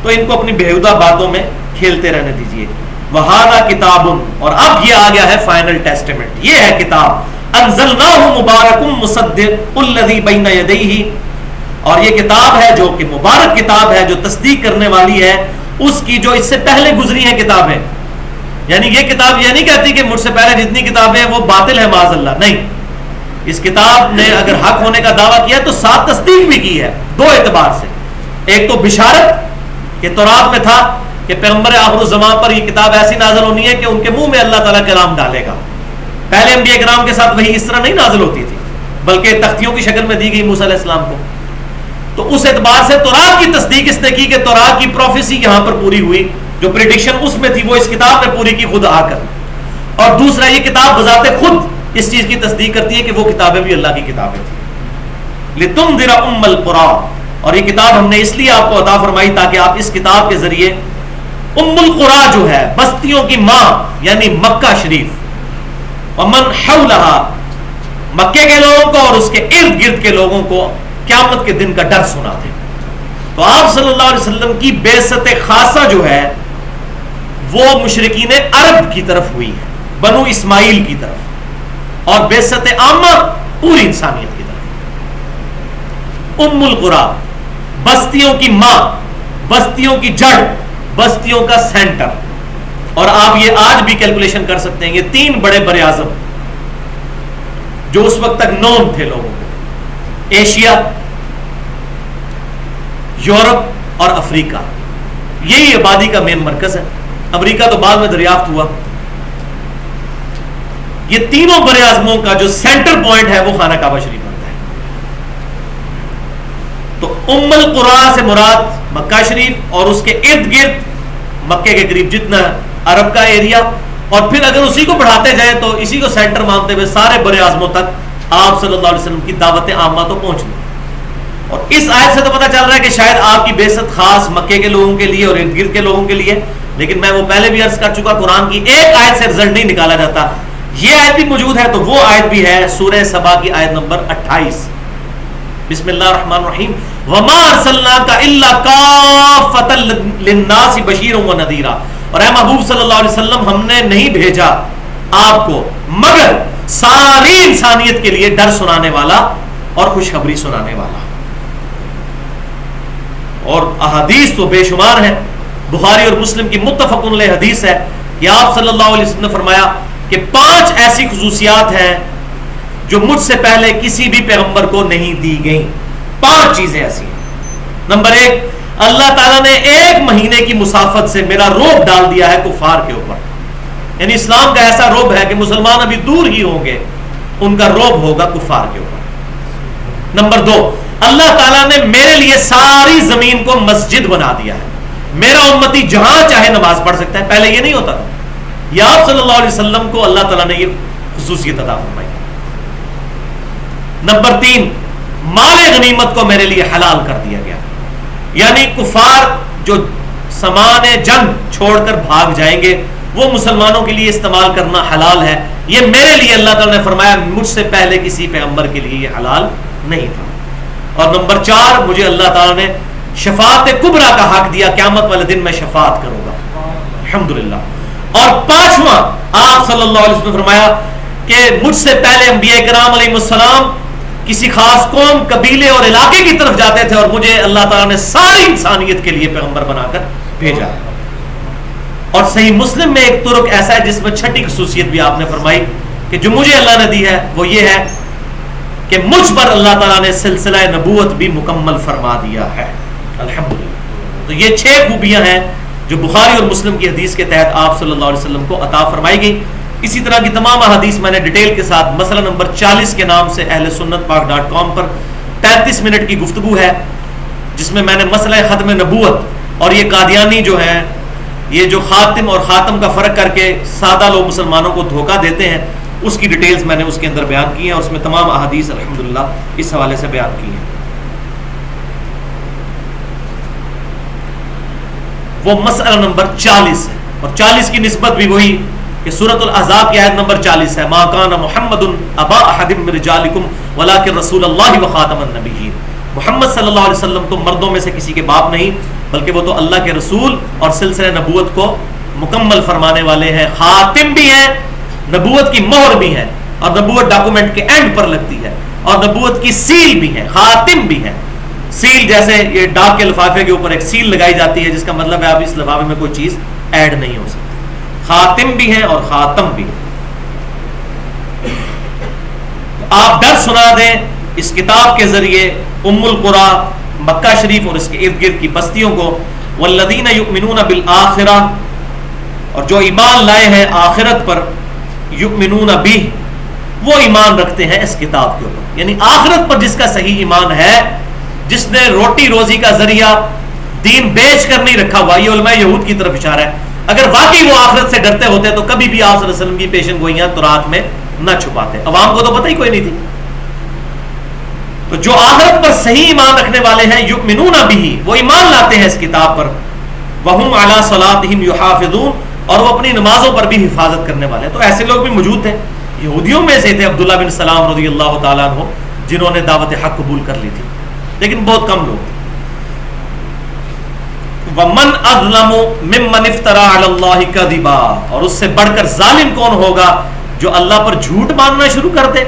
تو ان کو اپنی بےہودہ باتوں میں کھیلتے رہنے دیجیے. وَهَذَا كِتَابٌ، اور اب یہ آ گیا ہے فائنل ٹیسٹمنٹ، یہ ہے کتاب. أَنزَلْنَاهُ مُبَارَكٌ مُصَدِّقُ الَّذِي بَيْنَ يَدَيْهِ، اور یہ کتاب ہے جو کہ مبارک کتاب ہے، جو تصدیق کرنے والی ہے اس کی جو اس سے پہلے گزری ہیں کتابیں. یعنی یہ کتاب یہ نہیں کہتی کہ مجھ سے پہلے جتنی کتابیں ہیں وہ باطل ہیں معاذ اللہ، نہیں. اس کتاب نے اگر حق ہونے کا دعویٰ کیا تو ساتھ تصدیق بھی کی ہے دو اعتبار سے. ایک تو بشارت کہ تورات میں تھا کہ پیغمبر آخر الزمان پر یہ کتاب ایسی نازل ہونی ہے کہ ان کے منہ میں اللہ تعالیٰ کلام ڈالے گا، پہلے انبیاء کرام کے ساتھ وحی اس طرح نہیں نازل ہوتی تھی، بلکہ تختیوں کی شکل میں دی گئی موسیٰ علیہ السلام کو. تو اس اعتبار سے تورات کی تصدیق اس نے کی کہ تورات کی پروفیسی یہاں پر پوری ہوئی، جو پریڈکشن اس میں تھی وہ اس کتاب نے پوری کی خود آ کر. اور دوسرا یہ کتاب بذات خود اس چیز کی تصدیق کرتی ہے کہ وہ کتابیں بھی اللہ کی کتابیں تھیں. لِتُنذِرَ أُمَّ الْقُرَىٰ، اور یہ کتاب ہم نے اس لیے آپ کو عطا فرمائی تاکہ آپ اس کتاب کے ذریعے ام القریٰ جو ہے بستیوں کی ماں یعنی مکہ شریف، ومن حولها، مکے کے لوگوں کو اور اس کے ارد گرد کے لوگوں کو قیامت کے دن کا ڈر سنا دے. تو آپ صلی اللہ علیہ وسلم کی بعثت خاصہ جو ہے وہ مشرکین عرب کی طرف ہوئی ہے، بنو اسماعیل کی طرف، اور بعثت عامہ پوری انسانیت کی طرف. ام القریٰ، بستیوں کی ماں، بستیوں کی جڑ، بستیوں کا سینٹر. اور آپ یہ آج بھی کیلکولیشن کر سکتے ہیں، یہ 3 بڑے بر اعظم جو اس وقت تک نون تھے لوگوں کو، ایشیا، یورپ اور افریقہ، یہی آبادی کا مین مرکز ہے. امریکہ تو بعد میں دریافت ہوا. یہ تینوں بر اعظموں کا جو سینٹر پوائنٹ ہے وہ خانہ کعبہ شریف بنتا ہے. تو ام القریٰ سے مراد مکہ شریف اور اس کے ارد گرد مکے کے قریب جتنا عرب کا ایریا، اور پھر اگر اسی کو بڑھاتے جائیں تو اسی کو سینٹر مانتے ہوئے سارے بر اعظموں تک آپ صلی اللہ علیہ وسلم کی دعوت عامہ تو پہنچ گئی. اور اس آیت سے تو پتہ چل رہا ہے کہ شاید آپ کی بعثت خاص مکے کے لوگوں کے لیے اور ارد گرد کے لوگوں کے لیے، لیکن میں وہ پہلے بھی عرض کر چکا، قرآن کی ایک آیت سے رزلٹ نہیں نکالا جاتا. یہ آیت بھی موجود ہے تو وہ آیت بھی ہے سورہ سبا کی آیت نمبر 28. بسم اللہ الرحمن الرحیم. وما ارسلناک الا کافۃ للناس بشیرا ونذیرا، اور اے محبوب صلی اللہ علیہ وسلم ہم نے نہیں بھیجا آپ کو مگر ساری انسانیت کے لیے ڈر سنانے والا اور خوشخبری سنانے والا. اور احادیث تو بے شمار ہیں. بخاری اور مسلم کی متفق علیہ حدیث ہے کہ آپ صلی اللہ علیہ وسلم نے فرمایا کہ 5 ایسی خصوصیات ہیں جو مجھ سے پہلے کسی بھی پیغمبر کو نہیں دی گئیں. 5 چیزیں ایسی ہیں. نمبر 1، اللہ تعالیٰ نے 1 مہینے کی مسافت سے میرا رعب ڈال دیا ہے کفار کے اوپر. یعنی اسلام کا ایسا رعب ہے کہ مسلمان ابھی دور ہی ہوں گے، ان کا رعب ہوگا کفار کے اوپر. نمبر 2، اللہ تعالیٰ نے میرے لیے ساری زمین کو مسجد بنا دیا ہے. میرا امتی جہاں چاہے نماز پڑھ سکتا ہے. پہلے یہ نہیں ہوتا تھا. یہ آپ صلی اللہ علیہ وسلم کو اللہ تعالیٰ نے یہ خصوصیت عطا فرمائی. نمبر 3، مال غنیمت کو میرے لیے حلال کر دیا گیا. یعنی کفار جو سامان جنگ چھوڑ کر بھاگ جائیں گے وہ مسلمانوں کے لیے استعمال کرنا حلال ہے. یہ میرے لیے اللہ تعالیٰ نے فرمایا، مجھ سے پہلے کسی پیغمبر کے لیے یہ حلال نہیں تھا. اور نمبر 4، مجھے اللہ تعالیٰ نے شفاعت کبریٰ کا حق دیا، قیامت والے دن میں شفاعت کروں گا الحمدللہ. اور 5واں، آپ صلی اللہ علیہ وسلم نے فرمایا کہ مجھ سے پہلے انبیاء کرام علیہ السلام کسی خاص قوم، قبیلے اور علاقے کی طرف جاتے تھے اور مجھے اللہ تعالیٰ نے ساری انسانیت کے لیے پیغمبر بنا کر بھیجا. اور صحیح مسلم میں ایک طرق ایسا ہے جس میں 6ٹھی خصوصیت بھی آپ نے فرمائی کہ جو مجھے اللہ نے دی ہے وہ یہ ہے کہ مجھ پر اللہ تعالیٰ نے سلسلہ نبوت بھی مکمل فرما دیا ہے الحمدللہ. تو یہ 6 خوبیاں ہیں جو بخاری اور مسلم کی حدیث کے تحت آپ صلی اللہ علیہ وسلم کو عطا فرمائی گئی. اسی طرح کی تمام احادیث میں نے ڈیٹیل کے ساتھ مسئلہ نمبر 40 کے نام سے اہل سنت پاک.com پر 35 منٹ کی گفتگو ہے، جس میں نے مسئلہ ختم نبوت اور یہ قادیانی جو ہیں، یہ جو خاتم اور خاتم کا فرق کر کے سادہ لوگ مسلمانوں کو دھوکہ دیتے ہیں، اس کی ڈیٹیلز میں نے اس کے اندر بیان کی ہیں اور اس میں تمام احادیث الحمدللہ اس حوالے سے بیان کی ہیں. وہ مسئلہ نمبر 40 ہے اور 40 کی نسبت بھی وہی کہ سورۃ الاحزاب کی آیت نمبر 40 ہے. ما کان محمد ابا احد من رجالکم ولکن رسول اللہ وخاتم النبیین. محمد صلی اللہ علیہ وسلم تو مردوں میں سے کسی کے باپ نہیں بلکہ وہ تو اللہ کے رسول اور سلسلہ نبوت کو مکمل فرمانے والے ہیں. خاتم بھی ہیں، نبوت کی مہر بھی ہے اور نبوت ڈاکومنٹ کے اینڈ پر لگتی ہے، اور نبوت کی سیل بھی ہے، خاتم بھی ہے. سیل جیسے یہ ڈاک کے لفافے کے اوپر ایک سیل لگائی جاتی ہے جس کا مطلب ہے اب اس لفافے میں کوئی چیز ایڈ نہیں ہو سکتی. خاتم بھی ہے اور خاتم بھی. آپ ڈر سنا دیں اس کتاب کے ذریعے ام القریٰ مکہ شریف اور اس کے ارد گرد کی بستیوں کو. والذین یؤمنون بالآخرہ، اور جو ایمان لائے ہیں آخرت پر، یؤمنون بہ وہ ایمان رکھتے ہیں اس کتاب کے اوپر. یعنی آخرت پر جس کا صحیح ایمان ہے, جس نے روٹی روزی کا ذریعہ دین بیچ کر نہیں رکھا ہوا, یہ علماء یہود کی طرف اشارہ ہے. اگر واقعی وہ آخرت سے ڈرتے ہوتے تو کبھی بھی آپ صلی اللہ علیہ وسلم کی پیشن گوئیاں تورات میں نہ چھپاتے. عوام کو تو پتہ ہی کوئی نہیں تھی. تو جو آخرت پر صحیح ایمان رکھنے والے ہیں, یؤمنون بہ, وہ ایمان لاتے ہیں اس کتاب پر, وہم علی صلاتہم یحافظون, اور وہ اپنی نمازوں پر بھی حفاظت کرنے والے ہیں. تو ایسے لوگ بھی موجود تھے. یہودیوں میں سے تھے عبداللہ بن سلام رضی اللہ تعالیٰ عنہ, جنہوں نے دعوت حق قبول کر لی تھی, لیکن بہت کم لوگ تھے. وَمَنْ أَظْلَمُ مِمَّنِ افْتَرَى عَلَى اللَّهِ كَذِبًا, اور اس سے بڑھ کر ظالم کون ہوگا جو اللہ پر جھوٹ باندھنا شروع کر دے.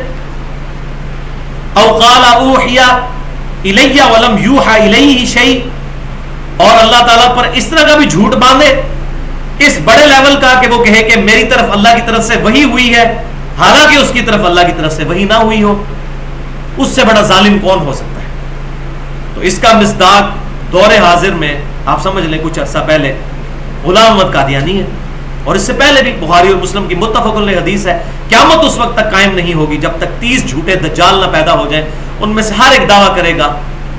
او قال اوحی الی ولم یوحى الیہ شیء, اور اللہ تعالیٰ پر اس طرح کا بھی جھوٹ باندھے, اس بڑے لیول کا کہ وہ کہے کہ میری طرف اللہ کی طرف سے وحی ہوئی ہے, حالانکہ اس کی طرف اللہ کی طرف سے وحی نہ ہوئی ہو. اس سے بڑا ظالم کون ہو سکتا ہے؟ تو اس کا مصداق دور حاضر میں آپ سمجھ لیں کچھ عرصہ پہلے غلام احمد قادیانی ہے, اور اس سے پہلے بھی بخاری اور مسلم کی متفق علیہ حدیث ہے, قیامت اس وقت تک قائم نہیں ہوگی جب تک 30 جھوٹے دجال نہ پیدا ہو جائیں. ان میں سے ہر ایک دعویٰ کرے گا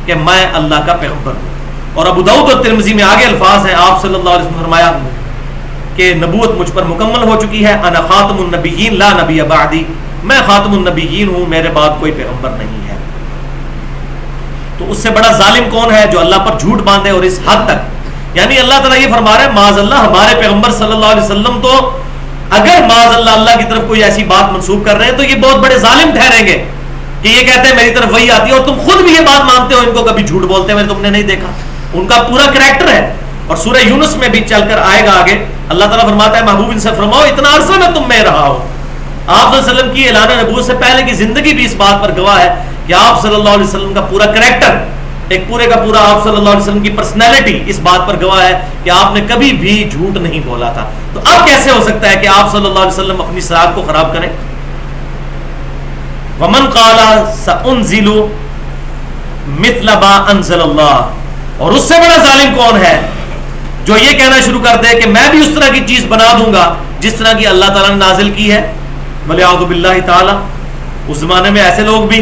کہ میں اللہ کا پیغمبر ہوں. اور ابو داؤد اور ترمذی میں آگے الفاظ ہیں, آپ صلی اللہ علیہ وسلم نے فرمایا کہ نبوت مجھ پر مکمل ہو چکی ہے, انا خاتم النبیین لا نبی بعدی, میں خاتم النبیین ہوں, میرے بعد کوئی پیغمبر نہیں ہے. تو اس سے بڑا ظالم کون ہے جو اللہ پر جھوٹ باندھے, اور اس حد تک, یعنی اللہ تعالیٰ یہ فرما رہا ہے معاذ اللہ, ہمارے پیغمبر صلی اللہ علیہ وسلم تو اگر معاذ اللہ اللہ کی طرف کوئی ایسی بات منسوب کر رہے ہیں تو یہ بہت بڑے ظالم ٹھہریں گے کہ یہ کہتے ہیں میری طرف وہی آتی ہے, اور تم خود بھی یہ بات مانتے ہو ان کو کبھی جھوٹ بولتے ہیں, میں تم نے نہیں دیکھا. ان کا پورا کریکٹر ہے, اور سورہ یونس میں بھی چل کر آئے گا آگے, اللہ تعالیٰ فرماتا ہے محبوب ان سے فرماؤ اتنا عرصہ میں تم میں رہا ہوں. آپ صلی اللہ علیہ وسلم کی اعلان نبوت سے پہلے کی زندگی بھی اس بات پر گواہ ہے کہ آپ صلی اللہ علیہ وسلم کا پورا کریکٹر, ایک پورے کا پورا آپ صلی اللہ علیہ وسلم کی پرسنالٹی اس بات پر گواہ ہے کہ آپ نے کبھی بھی جھوٹ نہیں بولا تھا. تو اب کیسے ہو سکتا ہے کہ آپ صلی اللہ علیہ وسلم اپنی سراغ کو خراب کریں؟ وَمَنْ قَالَ سَأُنزِلُ مِثْلَ مَا أَنزَلَ اللَّهُ, اور اس سے بڑا ظالم کون ہے جو یہ کہنا شروع کر دے کہ میں بھی اس طرح کی چیز بنا دوں گا جس طرح کی اللہ تعالیٰ نے نازل کی ہے. وَلِعَوْذُ بِاللَّهِ تعالیٰ. اس زمانے میں ایسے لوگ بھی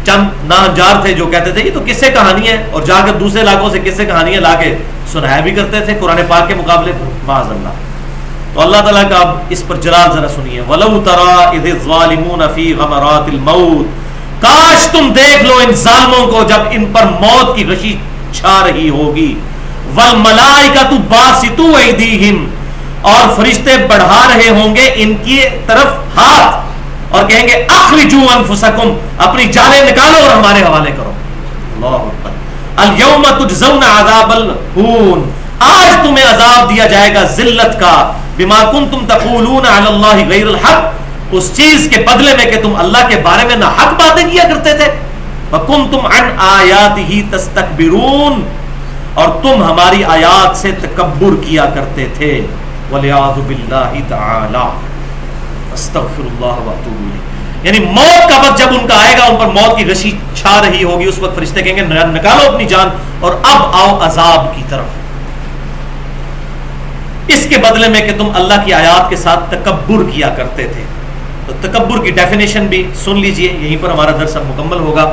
چند ناہنجار تھے جو کہتے تھے یہ تو قصے کہانی ہے, اور جا کر دوسرے علاقوں سے قصے کہانیاں لا کے سنایا بھی کرتے تھے قرآن پاک کے مقابلے پر. معاذ اللہ. تو اللہ تعالیٰ کا اب اس پر جلال ذرا سنیے. وَلَوْ تَرَىٰ إِذِ الظَّالِمُونَ فِي غَمَرَاتِ الْمَوْتِ, کاش تم دیکھ لو ان ظالموں کو جب ان پر موت کی غشی چھا رہی ہوگی. وَالْمَلَائِكَةُ بَاسِطُو أَيْدِيهِمْ, اور فرشتے بڑھا رہے ہوں گے ان کی طرف ہاتھ, اور کہیں گے اخرجوا انفسکم, اپنی جانیں نکالو اور ہمارے حوالے کرو. اللہ اکبر. اليوم تجزون عذاب الہون, آج تمہیں عذاب دیا جائے گا ذلت کا, بما کنتم تقولون علی اللہ غیر الحق, اس چیز کے بدلے میں کہ تم اللہ کے بارے میں نہ حق باتیں کیا کرتے تھے. وکنتم عن آیاتہ تستکبرون, اور تم ہماری آیات سے تکبر کیا کرتے تھے. والعیاذ باللہ تعالی. استغفر اللہ واتوب الیہ. یعنی موت کا وقت جب ان کا آئے گا, ان پر موت کی غشی چھا رہی ہوگی, اس وقت فرشتے کہیں گے نکالو اپنی جان اور اب آؤ عذاب کی طرف, اس کے بدلے میں کہ تم اللہ کی آیات کے ساتھ تکبر کیا کرتے تھے. تو تکبر کی ڈیفینیشن بھی سن لیجئے, یہیں پر ہمارا درس مکمل ہوگا.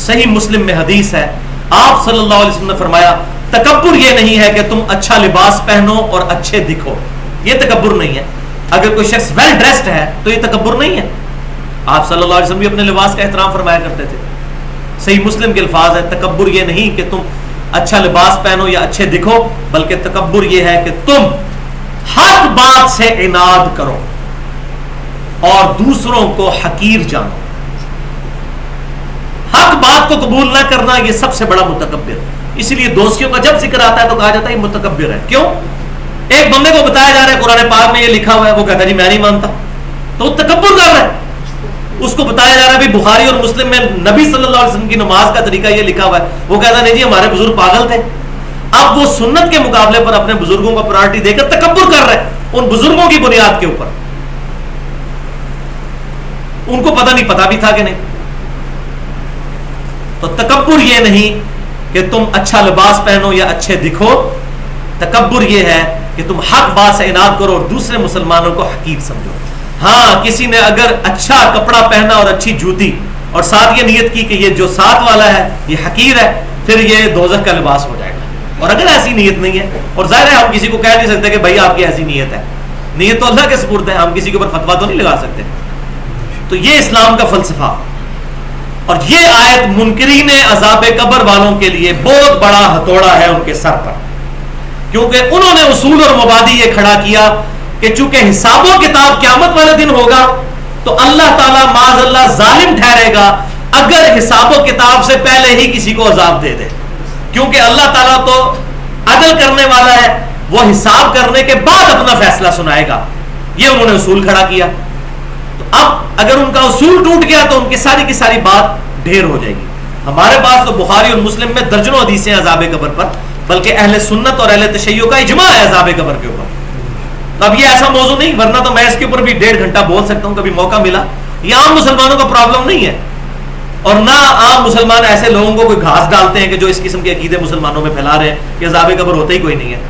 صحیح مسلم میں حدیث ہے, آپ صلی اللہ علیہ وسلم نے فرمایا تکبر یہ نہیں ہے کہ تم اچھا لباس پہنو اور اچھے دکھو, یہ تکبر نہیں ہے. اگر کوئی شخص ویل ڈریسڈ ہے تو یہ تکبر نہیں ہے. آپ صلی اللہ علیہ وسلم بھی اپنے لباس کا احترام فرمایا کرتے تھے. صحیح مسلم کے الفاظ ہے, تکبر یہ نہیں کہ تم اچھا لباس پہنو یا اچھے دکھو, بلکہ تکبر یہ ہے کہ تم حق بات سے عناد کرو اور دوسروں کو حقیر جانو. حق بات کو قبول نہ کرنا یہ سب سے بڑا متکبر. اسی لیے دوستیوں کا جب ذکر آتا ہے تو کہا جاتا ہے یہ متکبر ہے. کیوں؟ ایک بندے کو بتایا جا رہا ہے قرآن پاک میں یہ لکھا ہوا ہے, وہ کہتا ہے جی میں نہیں مانتا, تو وہ تکبر کر رہا ہے. اس کو بتایا جا رہا ہے بخاری اور مسلم میں نبی صلی اللہ علیہ وسلم کی نماز کا طریقہ یہ لکھا ہوا ہے, وہ کہتا ہے نہیں جی ہمارے بزرگ پاگل تھے. اب وہ سنت کے مقابلے پر اپنے بزرگوں کو پرائرٹی دے کر تکبر کر رہے ہیں ان بزرگوں کی بنیاد کے اوپر. ان کو پتہ نہیں, پتہ بھی تھا کہ نہیں. تو تکبر یہ نہیں کہ تم اچھا لباس پہنو یا اچھے دکھو, تکبر یہ ہے کہ تم حق بات سے عناد کرو اور دوسرے مسلمانوں کو حقیر سمجھو. ہاں کسی نے اگر اچھا کپڑا پہنا اور اچھی جوتی اور ساتھ یہ نیت کی کہ یہ جو ساتھ والا ہے یہ حقیر ہے، پھر یہ دوزخ کا لباس ہو جائے گا۔ اور اگر ایسی نیت نہیں ہے، اور ظاہر ہے ہم کسی کو کہہ نہیں سکتے کہ بھائی آپ کی ایسی نیت ہے، نیت تو اللہ کے سپرد ہے، ہم کسی کے اوپر فتوا تو نہیں لگا سکتے۔ تو یہ اسلام کا فلسفہ، اور یہ آیت منکرین عذاب قبر والوں کے لیے بہت بڑا ہتھوڑا ہے ان کے سر پر، کیونکہ انہوں نے اصول اور مبادی یہ کھڑا کیا کہ چونکہ حساب و کتاب قیامت والے دن ہوگا تو اللہ تعالیٰ معاذ اللہ ظالم ٹھہرے گا اگر حساب و کتاب سے پہلے ہی کسی کو عذاب دے دے، کیونکہ اللہ تعالیٰ تو عدل کرنے والا ہے، وہ حساب کرنے کے بعد اپنا فیصلہ سنائے گا۔ یہ انہوں نے اصول کھڑا کیا، تو اب اگر ان کا اصول ٹوٹ گیا تو ان کی ساری بات ڈھیر ہو جائے گی۔ ہمارے پاس تو بخاری اور مسلم میں درجنوں حدیثیں عذاب قبر پر، بلکہ اہل سنت اور اہل تشیع کا اجماع ہے عذاب قبر کے اوپر۔ اب یہ ایسا موضوع نہیں، ورنہ تو میں اس کے اوپر بھی 1.5 گھنٹہ بول سکتا ہوں، کبھی موقع ملا۔ یہ عام مسلمانوں کا پرابلم نہیں ہے، اور نہ عام مسلمان ایسے لوگوں کو کوئی گھاس ڈالتے ہیں کہ جو اس قسم کے عقیدے مسلمانوں میں پھیلا رہے ہیں کہ عذاب قبر ہوتا ہی کوئی نہیں ہے۔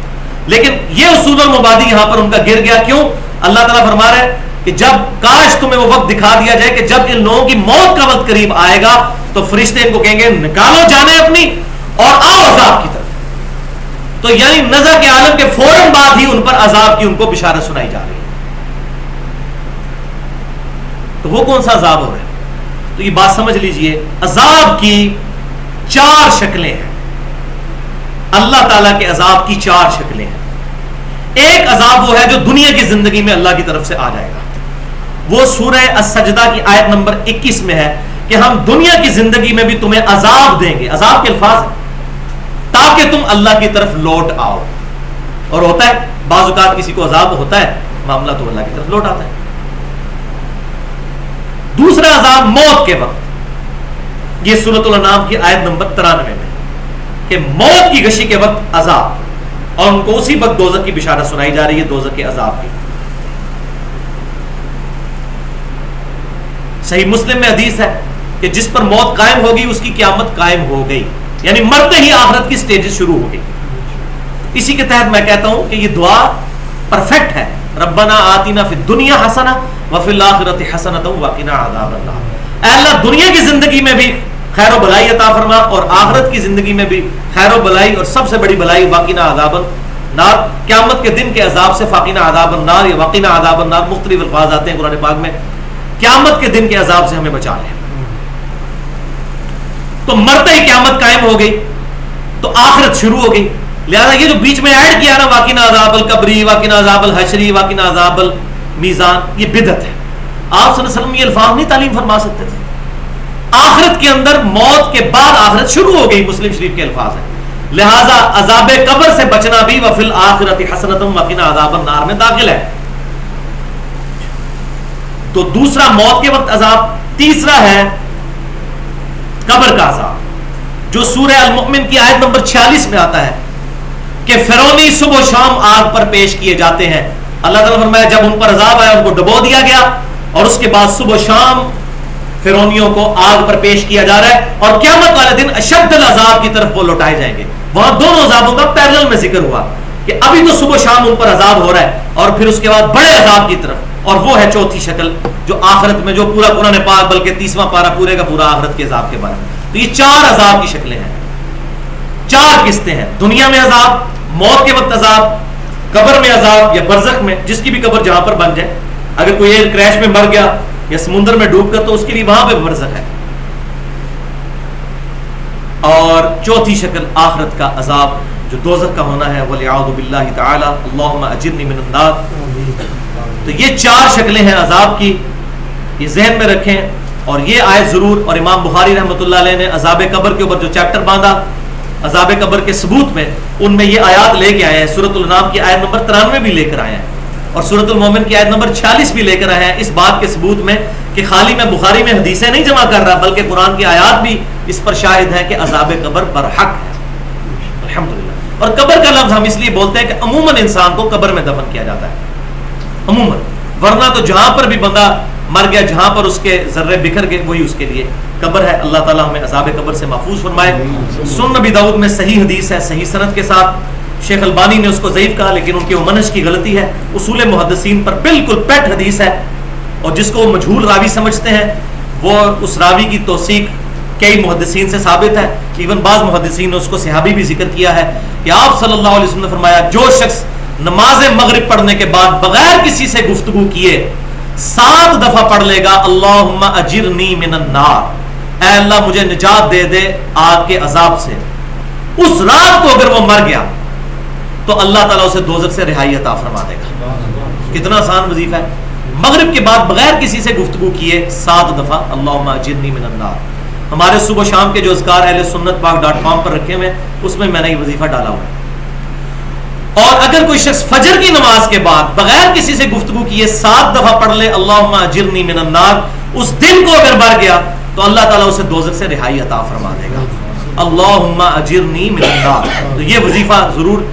لیکن یہ اصول المبادی یہاں پر ان کا گر گیا۔ کیوں؟ اللہ تعالیٰ فرما رہا ہے کہ جب کاش تمہیں وہ وقت دکھا دیا جائے کہ جب ان لوگوں کی موت کا وقت قریب آئے گا تو فرشتے ان کو کہیں گے نکالو جانیں اپنی اور آؤ عذاب کی طرف۔ تو یعنی نزع کے عالم کے فوراً بعد ہی ان پر عذاب کی ان کو بشارت سنائی جا رہی ہے۔ تو وہ کون سا عذاب ہو رہا ہے؟ تو یہ بات سمجھ لیجئے، عذاب کی 4 شکلیں ہیں۔ اللہ تعالیٰ کے عذاب کی 4 شکلیں ہیں۔ ایک عذاب وہ ہے جو دنیا کی زندگی میں اللہ کی طرف سے آ جائے گا، وہ سورہ السجدہ کی آیت نمبر 21 میں ہے کہ ہم دنیا کی زندگی میں بھی تمہیں عذاب دیں گے، عذاب کے الفاظ ہیں، تاکہ تم اللہ کی طرف لوٹ آؤ۔ اور ہوتا ہے بعض اوقات کسی کو عذاب ہوتا ہے، معاملہ تو اللہ کی طرف لوٹ آتا ہے۔ دوسرا عذاب موت کے وقت، یہ سورۃ الانعام کی آیت نمبر 93 میں کہ موت کی غشی کے وقت عذاب، اور ان کو اسی وقت دوزخ کی بشارت سنائی جا رہی ہے، دوزخ کے عذاب کی۔ صحیح مسلم میں حدیث ہے کہ جس پر موت قائم ہوگی اس کی قیامت قائم ہو گئی، یعنی مرتے ہی آخرت کی سٹیجز شروع ہو گئی۔ اسی کے تحت میں کہتا ہوں کہ یہ دعا پرفیکٹ ہے، ربنا آتنا فی الدنیا حسنہ وفی الآخرۃ حسنۃ وقنا عذاب النار۔ اے اللہ دنیا کی زندگی میں بھی خیر و بلائی عطا فرما، اور آخرت کی زندگی میں بھی خیر و بلائی، اور سب سے بڑی بلائی وقنا عذاب النار، قیامت کے دن کے عذاب سے۔ فقنا عذاب النار یا وقنا عذاب النار مختلف الفاظ آتے ہیں قرآن پاک میں، قیامت کے دن کے عذاب سے ہمیں بچا لیں۔ تو مرتے ہی قیامت قائم ہو گئی تو آخرت شروع ہو گئی، لہذا یہ جو بیچ میں ایڈ کیا نا واقعنا عذاب القبری، واقعنا عذاب الحشری، واقعنا عذاب المیزان، یہ بدعت ہے۔ آپ صلی اللہ علیہ وسلم یہ الفاظ نہیں تعلیم فرما سکتے تھے۔ آخرت کے اندر موت کے بعد آخرت شروع ہو گئی، مسلم شریف کے الفاظ ہیں، لہذا عذاب قبر سے بچنا بھی وفی الآخرۃ حسنۃ وقنا عذاب النار میں داخل ہے۔ تو دوسرا موت کے وقت عذاب، تیسرا ہے قبر کا عذاب، جو سورہ المؤمن کی آیت نمبر 46 میں آتا ہے کہ فرعونی صبح و شام آگ پر پیش کیے جاتے ہیں۔ اللہ تعالیٰ فرمایا جب ان پر عذاب آیا ان کو ڈبو دیا گیا، اور اس کے بعد صبح و شام فرعونیوں کو آگ پر پیش کیا جا رہا ہے، اور قیامت والے دن اشد العذاب کی طرف وہ لوٹائے جائیں گے۔ وہاں دونوں عذابوں کا پیرلل میں ذکر ہوا کہ ابھی تو صبح و شام ان پر عذاب ہو رہا ہے، اور پھر اس کے بعد بڑے عذاب کی طرف، اور وہ ہے چوتھی شکل جو آخرت میں، جو پورا قرآن پاک بلکہ 30واں پارہ پورے کا پورا آخرت کے عذاب کے بارے میں۔ تو یہ 4 عذاب کی شکلیں ہیں، 4 قسطیں ہیں، دنیا میں عذاب، موت کے وقت عذاب، قبر میں عذاب یا برزخ میں، جس کی بھی قبر جہاں پر بن جائے، اگر کوئی ایئر کریش میں مر گیا یا سمندر میں ڈوب کر تو اس کے لیے وہاں پہ برزخ ہے، اور چوتھی شکل آخرت کا عذاب جو دوزخ کا ہونا ہے، وَلِعَوْذُ بِاللَّهِ تَعَالَى اللہم اجرنی من النار۔ تو یہ 4 شکلیں ہیں عذاب کی، یہ ذہن میں رکھیں، اور یہ آیت ضرور، اور امام بخاری رحمۃ اللہ علیہ نے عذاب قبر کے اوپر جو چیپٹر باندھا عذاب قبر کے ثبوت میں، ان میں یہ آیات لے کے آئے ہیں، سورۃ الانعام کی آیت نمبر 93 بھی لے کر آئے ہیں، اور سورۃ المومن کی آیت نمبر 46 بھی لے کر آئے ہیں، اس بات کے ثبوت میں کہ خالی میں بخاری میں حدیثیں نہیں جمع کر رہا، بلکہ قرآن کی آیات بھی اس پر شاہد ہے کہ عذاب قبر برحق ہے، الحمدللہ۔ اور قبر کا لفظ ہم اس لیے بولتے ہیں کہ عموماً انسان کو قبر میں دفن کیا جاتا ہے، عموماً، ورنہ تو جہاں پر بھی بندہ مر گیا، جہاں پر اس کے ذرے بکھر گئے، وہی اس کے لیے قبر ہے۔ اللہ تعالیٰ ہمیں عذاب قبر سے محفوظ فرمائے۔ سنن نبی داؤد میں صحیح حدیث ہے، صحیح سند کے ساتھ، شیخ البانی نے اس کو ضعیف کہا لیکن ان کی وہ منہج کی غلطی ہے، اصول محدثین پر بالکل پیٹ حدیث ہے اور جس کو مجہول راوی سمجھتے ہیں وہ اس راوی کی توثیق کئی محدثین سے ثابت ہے، ایون بعض محدثین نے اس کو صحابی بھی ذکر کیا ہے کہ آپ صلی اللہ علیہ وسلم نے فرمایا جو شخص نماز مغرب پڑھنے کے بعد بغیر کسی سے گفتگو کیے 7 دفعہ پڑھ لے گا اللہم اجرنی من النار، اے اللہ مجھے نجات دے دے آگ کے عذاب سے، اس رات کو اگر وہ مر گیا تو اللہ تعالیٰ اسے دوزخ سے رہائی عطا فرما دے گا۔ کتنا آسان وظیفہ ہے، مغرب کے بعد بغیر کسی سے گفتگو کیے 7 دفعہ اللہم اجرنی من النار۔ ہمارے صبح شام کے جو اذکار اہل سنت پاک .com پر رکھے ہوئے اس میں میں نے یہ وظیفہ ڈالا ہوا ہے۔ اور اگر کوئی شخص فجر کی نماز کے بعد بغیر کسی سے گفتگو کیے 7 دفعہ پڑھ لے اللہم اجرنی من النار، اس دن کو اگر مر گیا تو اللہ تعالیٰ اسے دوزخ سے رہائی عطا فرما دے گا۔ اللہم اجرنی من النار، تو یہ وظیفہ ضرور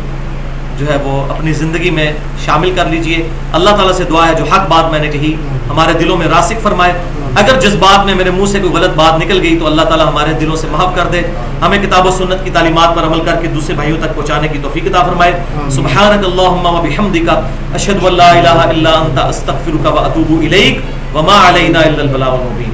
جو ہے وہ اپنی زندگی میں شامل کر لیجئے۔ اللہ تعالیٰ سے دعا ہے جو حق بات میں نے کہی ہمارے دلوں میں راسخ فرمائے، اگر جس بات میں میرے منہ سے کوئی غلط بات نکل گئی تو اللہ تعالیٰ ہمارے دلوں سے معاف کر دے، ہمیں کتاب و سنت کی تعلیمات پر عمل کر کے دوسرے بھائیوں تک پہنچانے کی توفیق عطا فرمائے۔ سبحانک اللہم و بحمدک اشہد ان لا الہ الا انت استغفرک و اتوب الیک وما علینا الا البلاغ المبین۔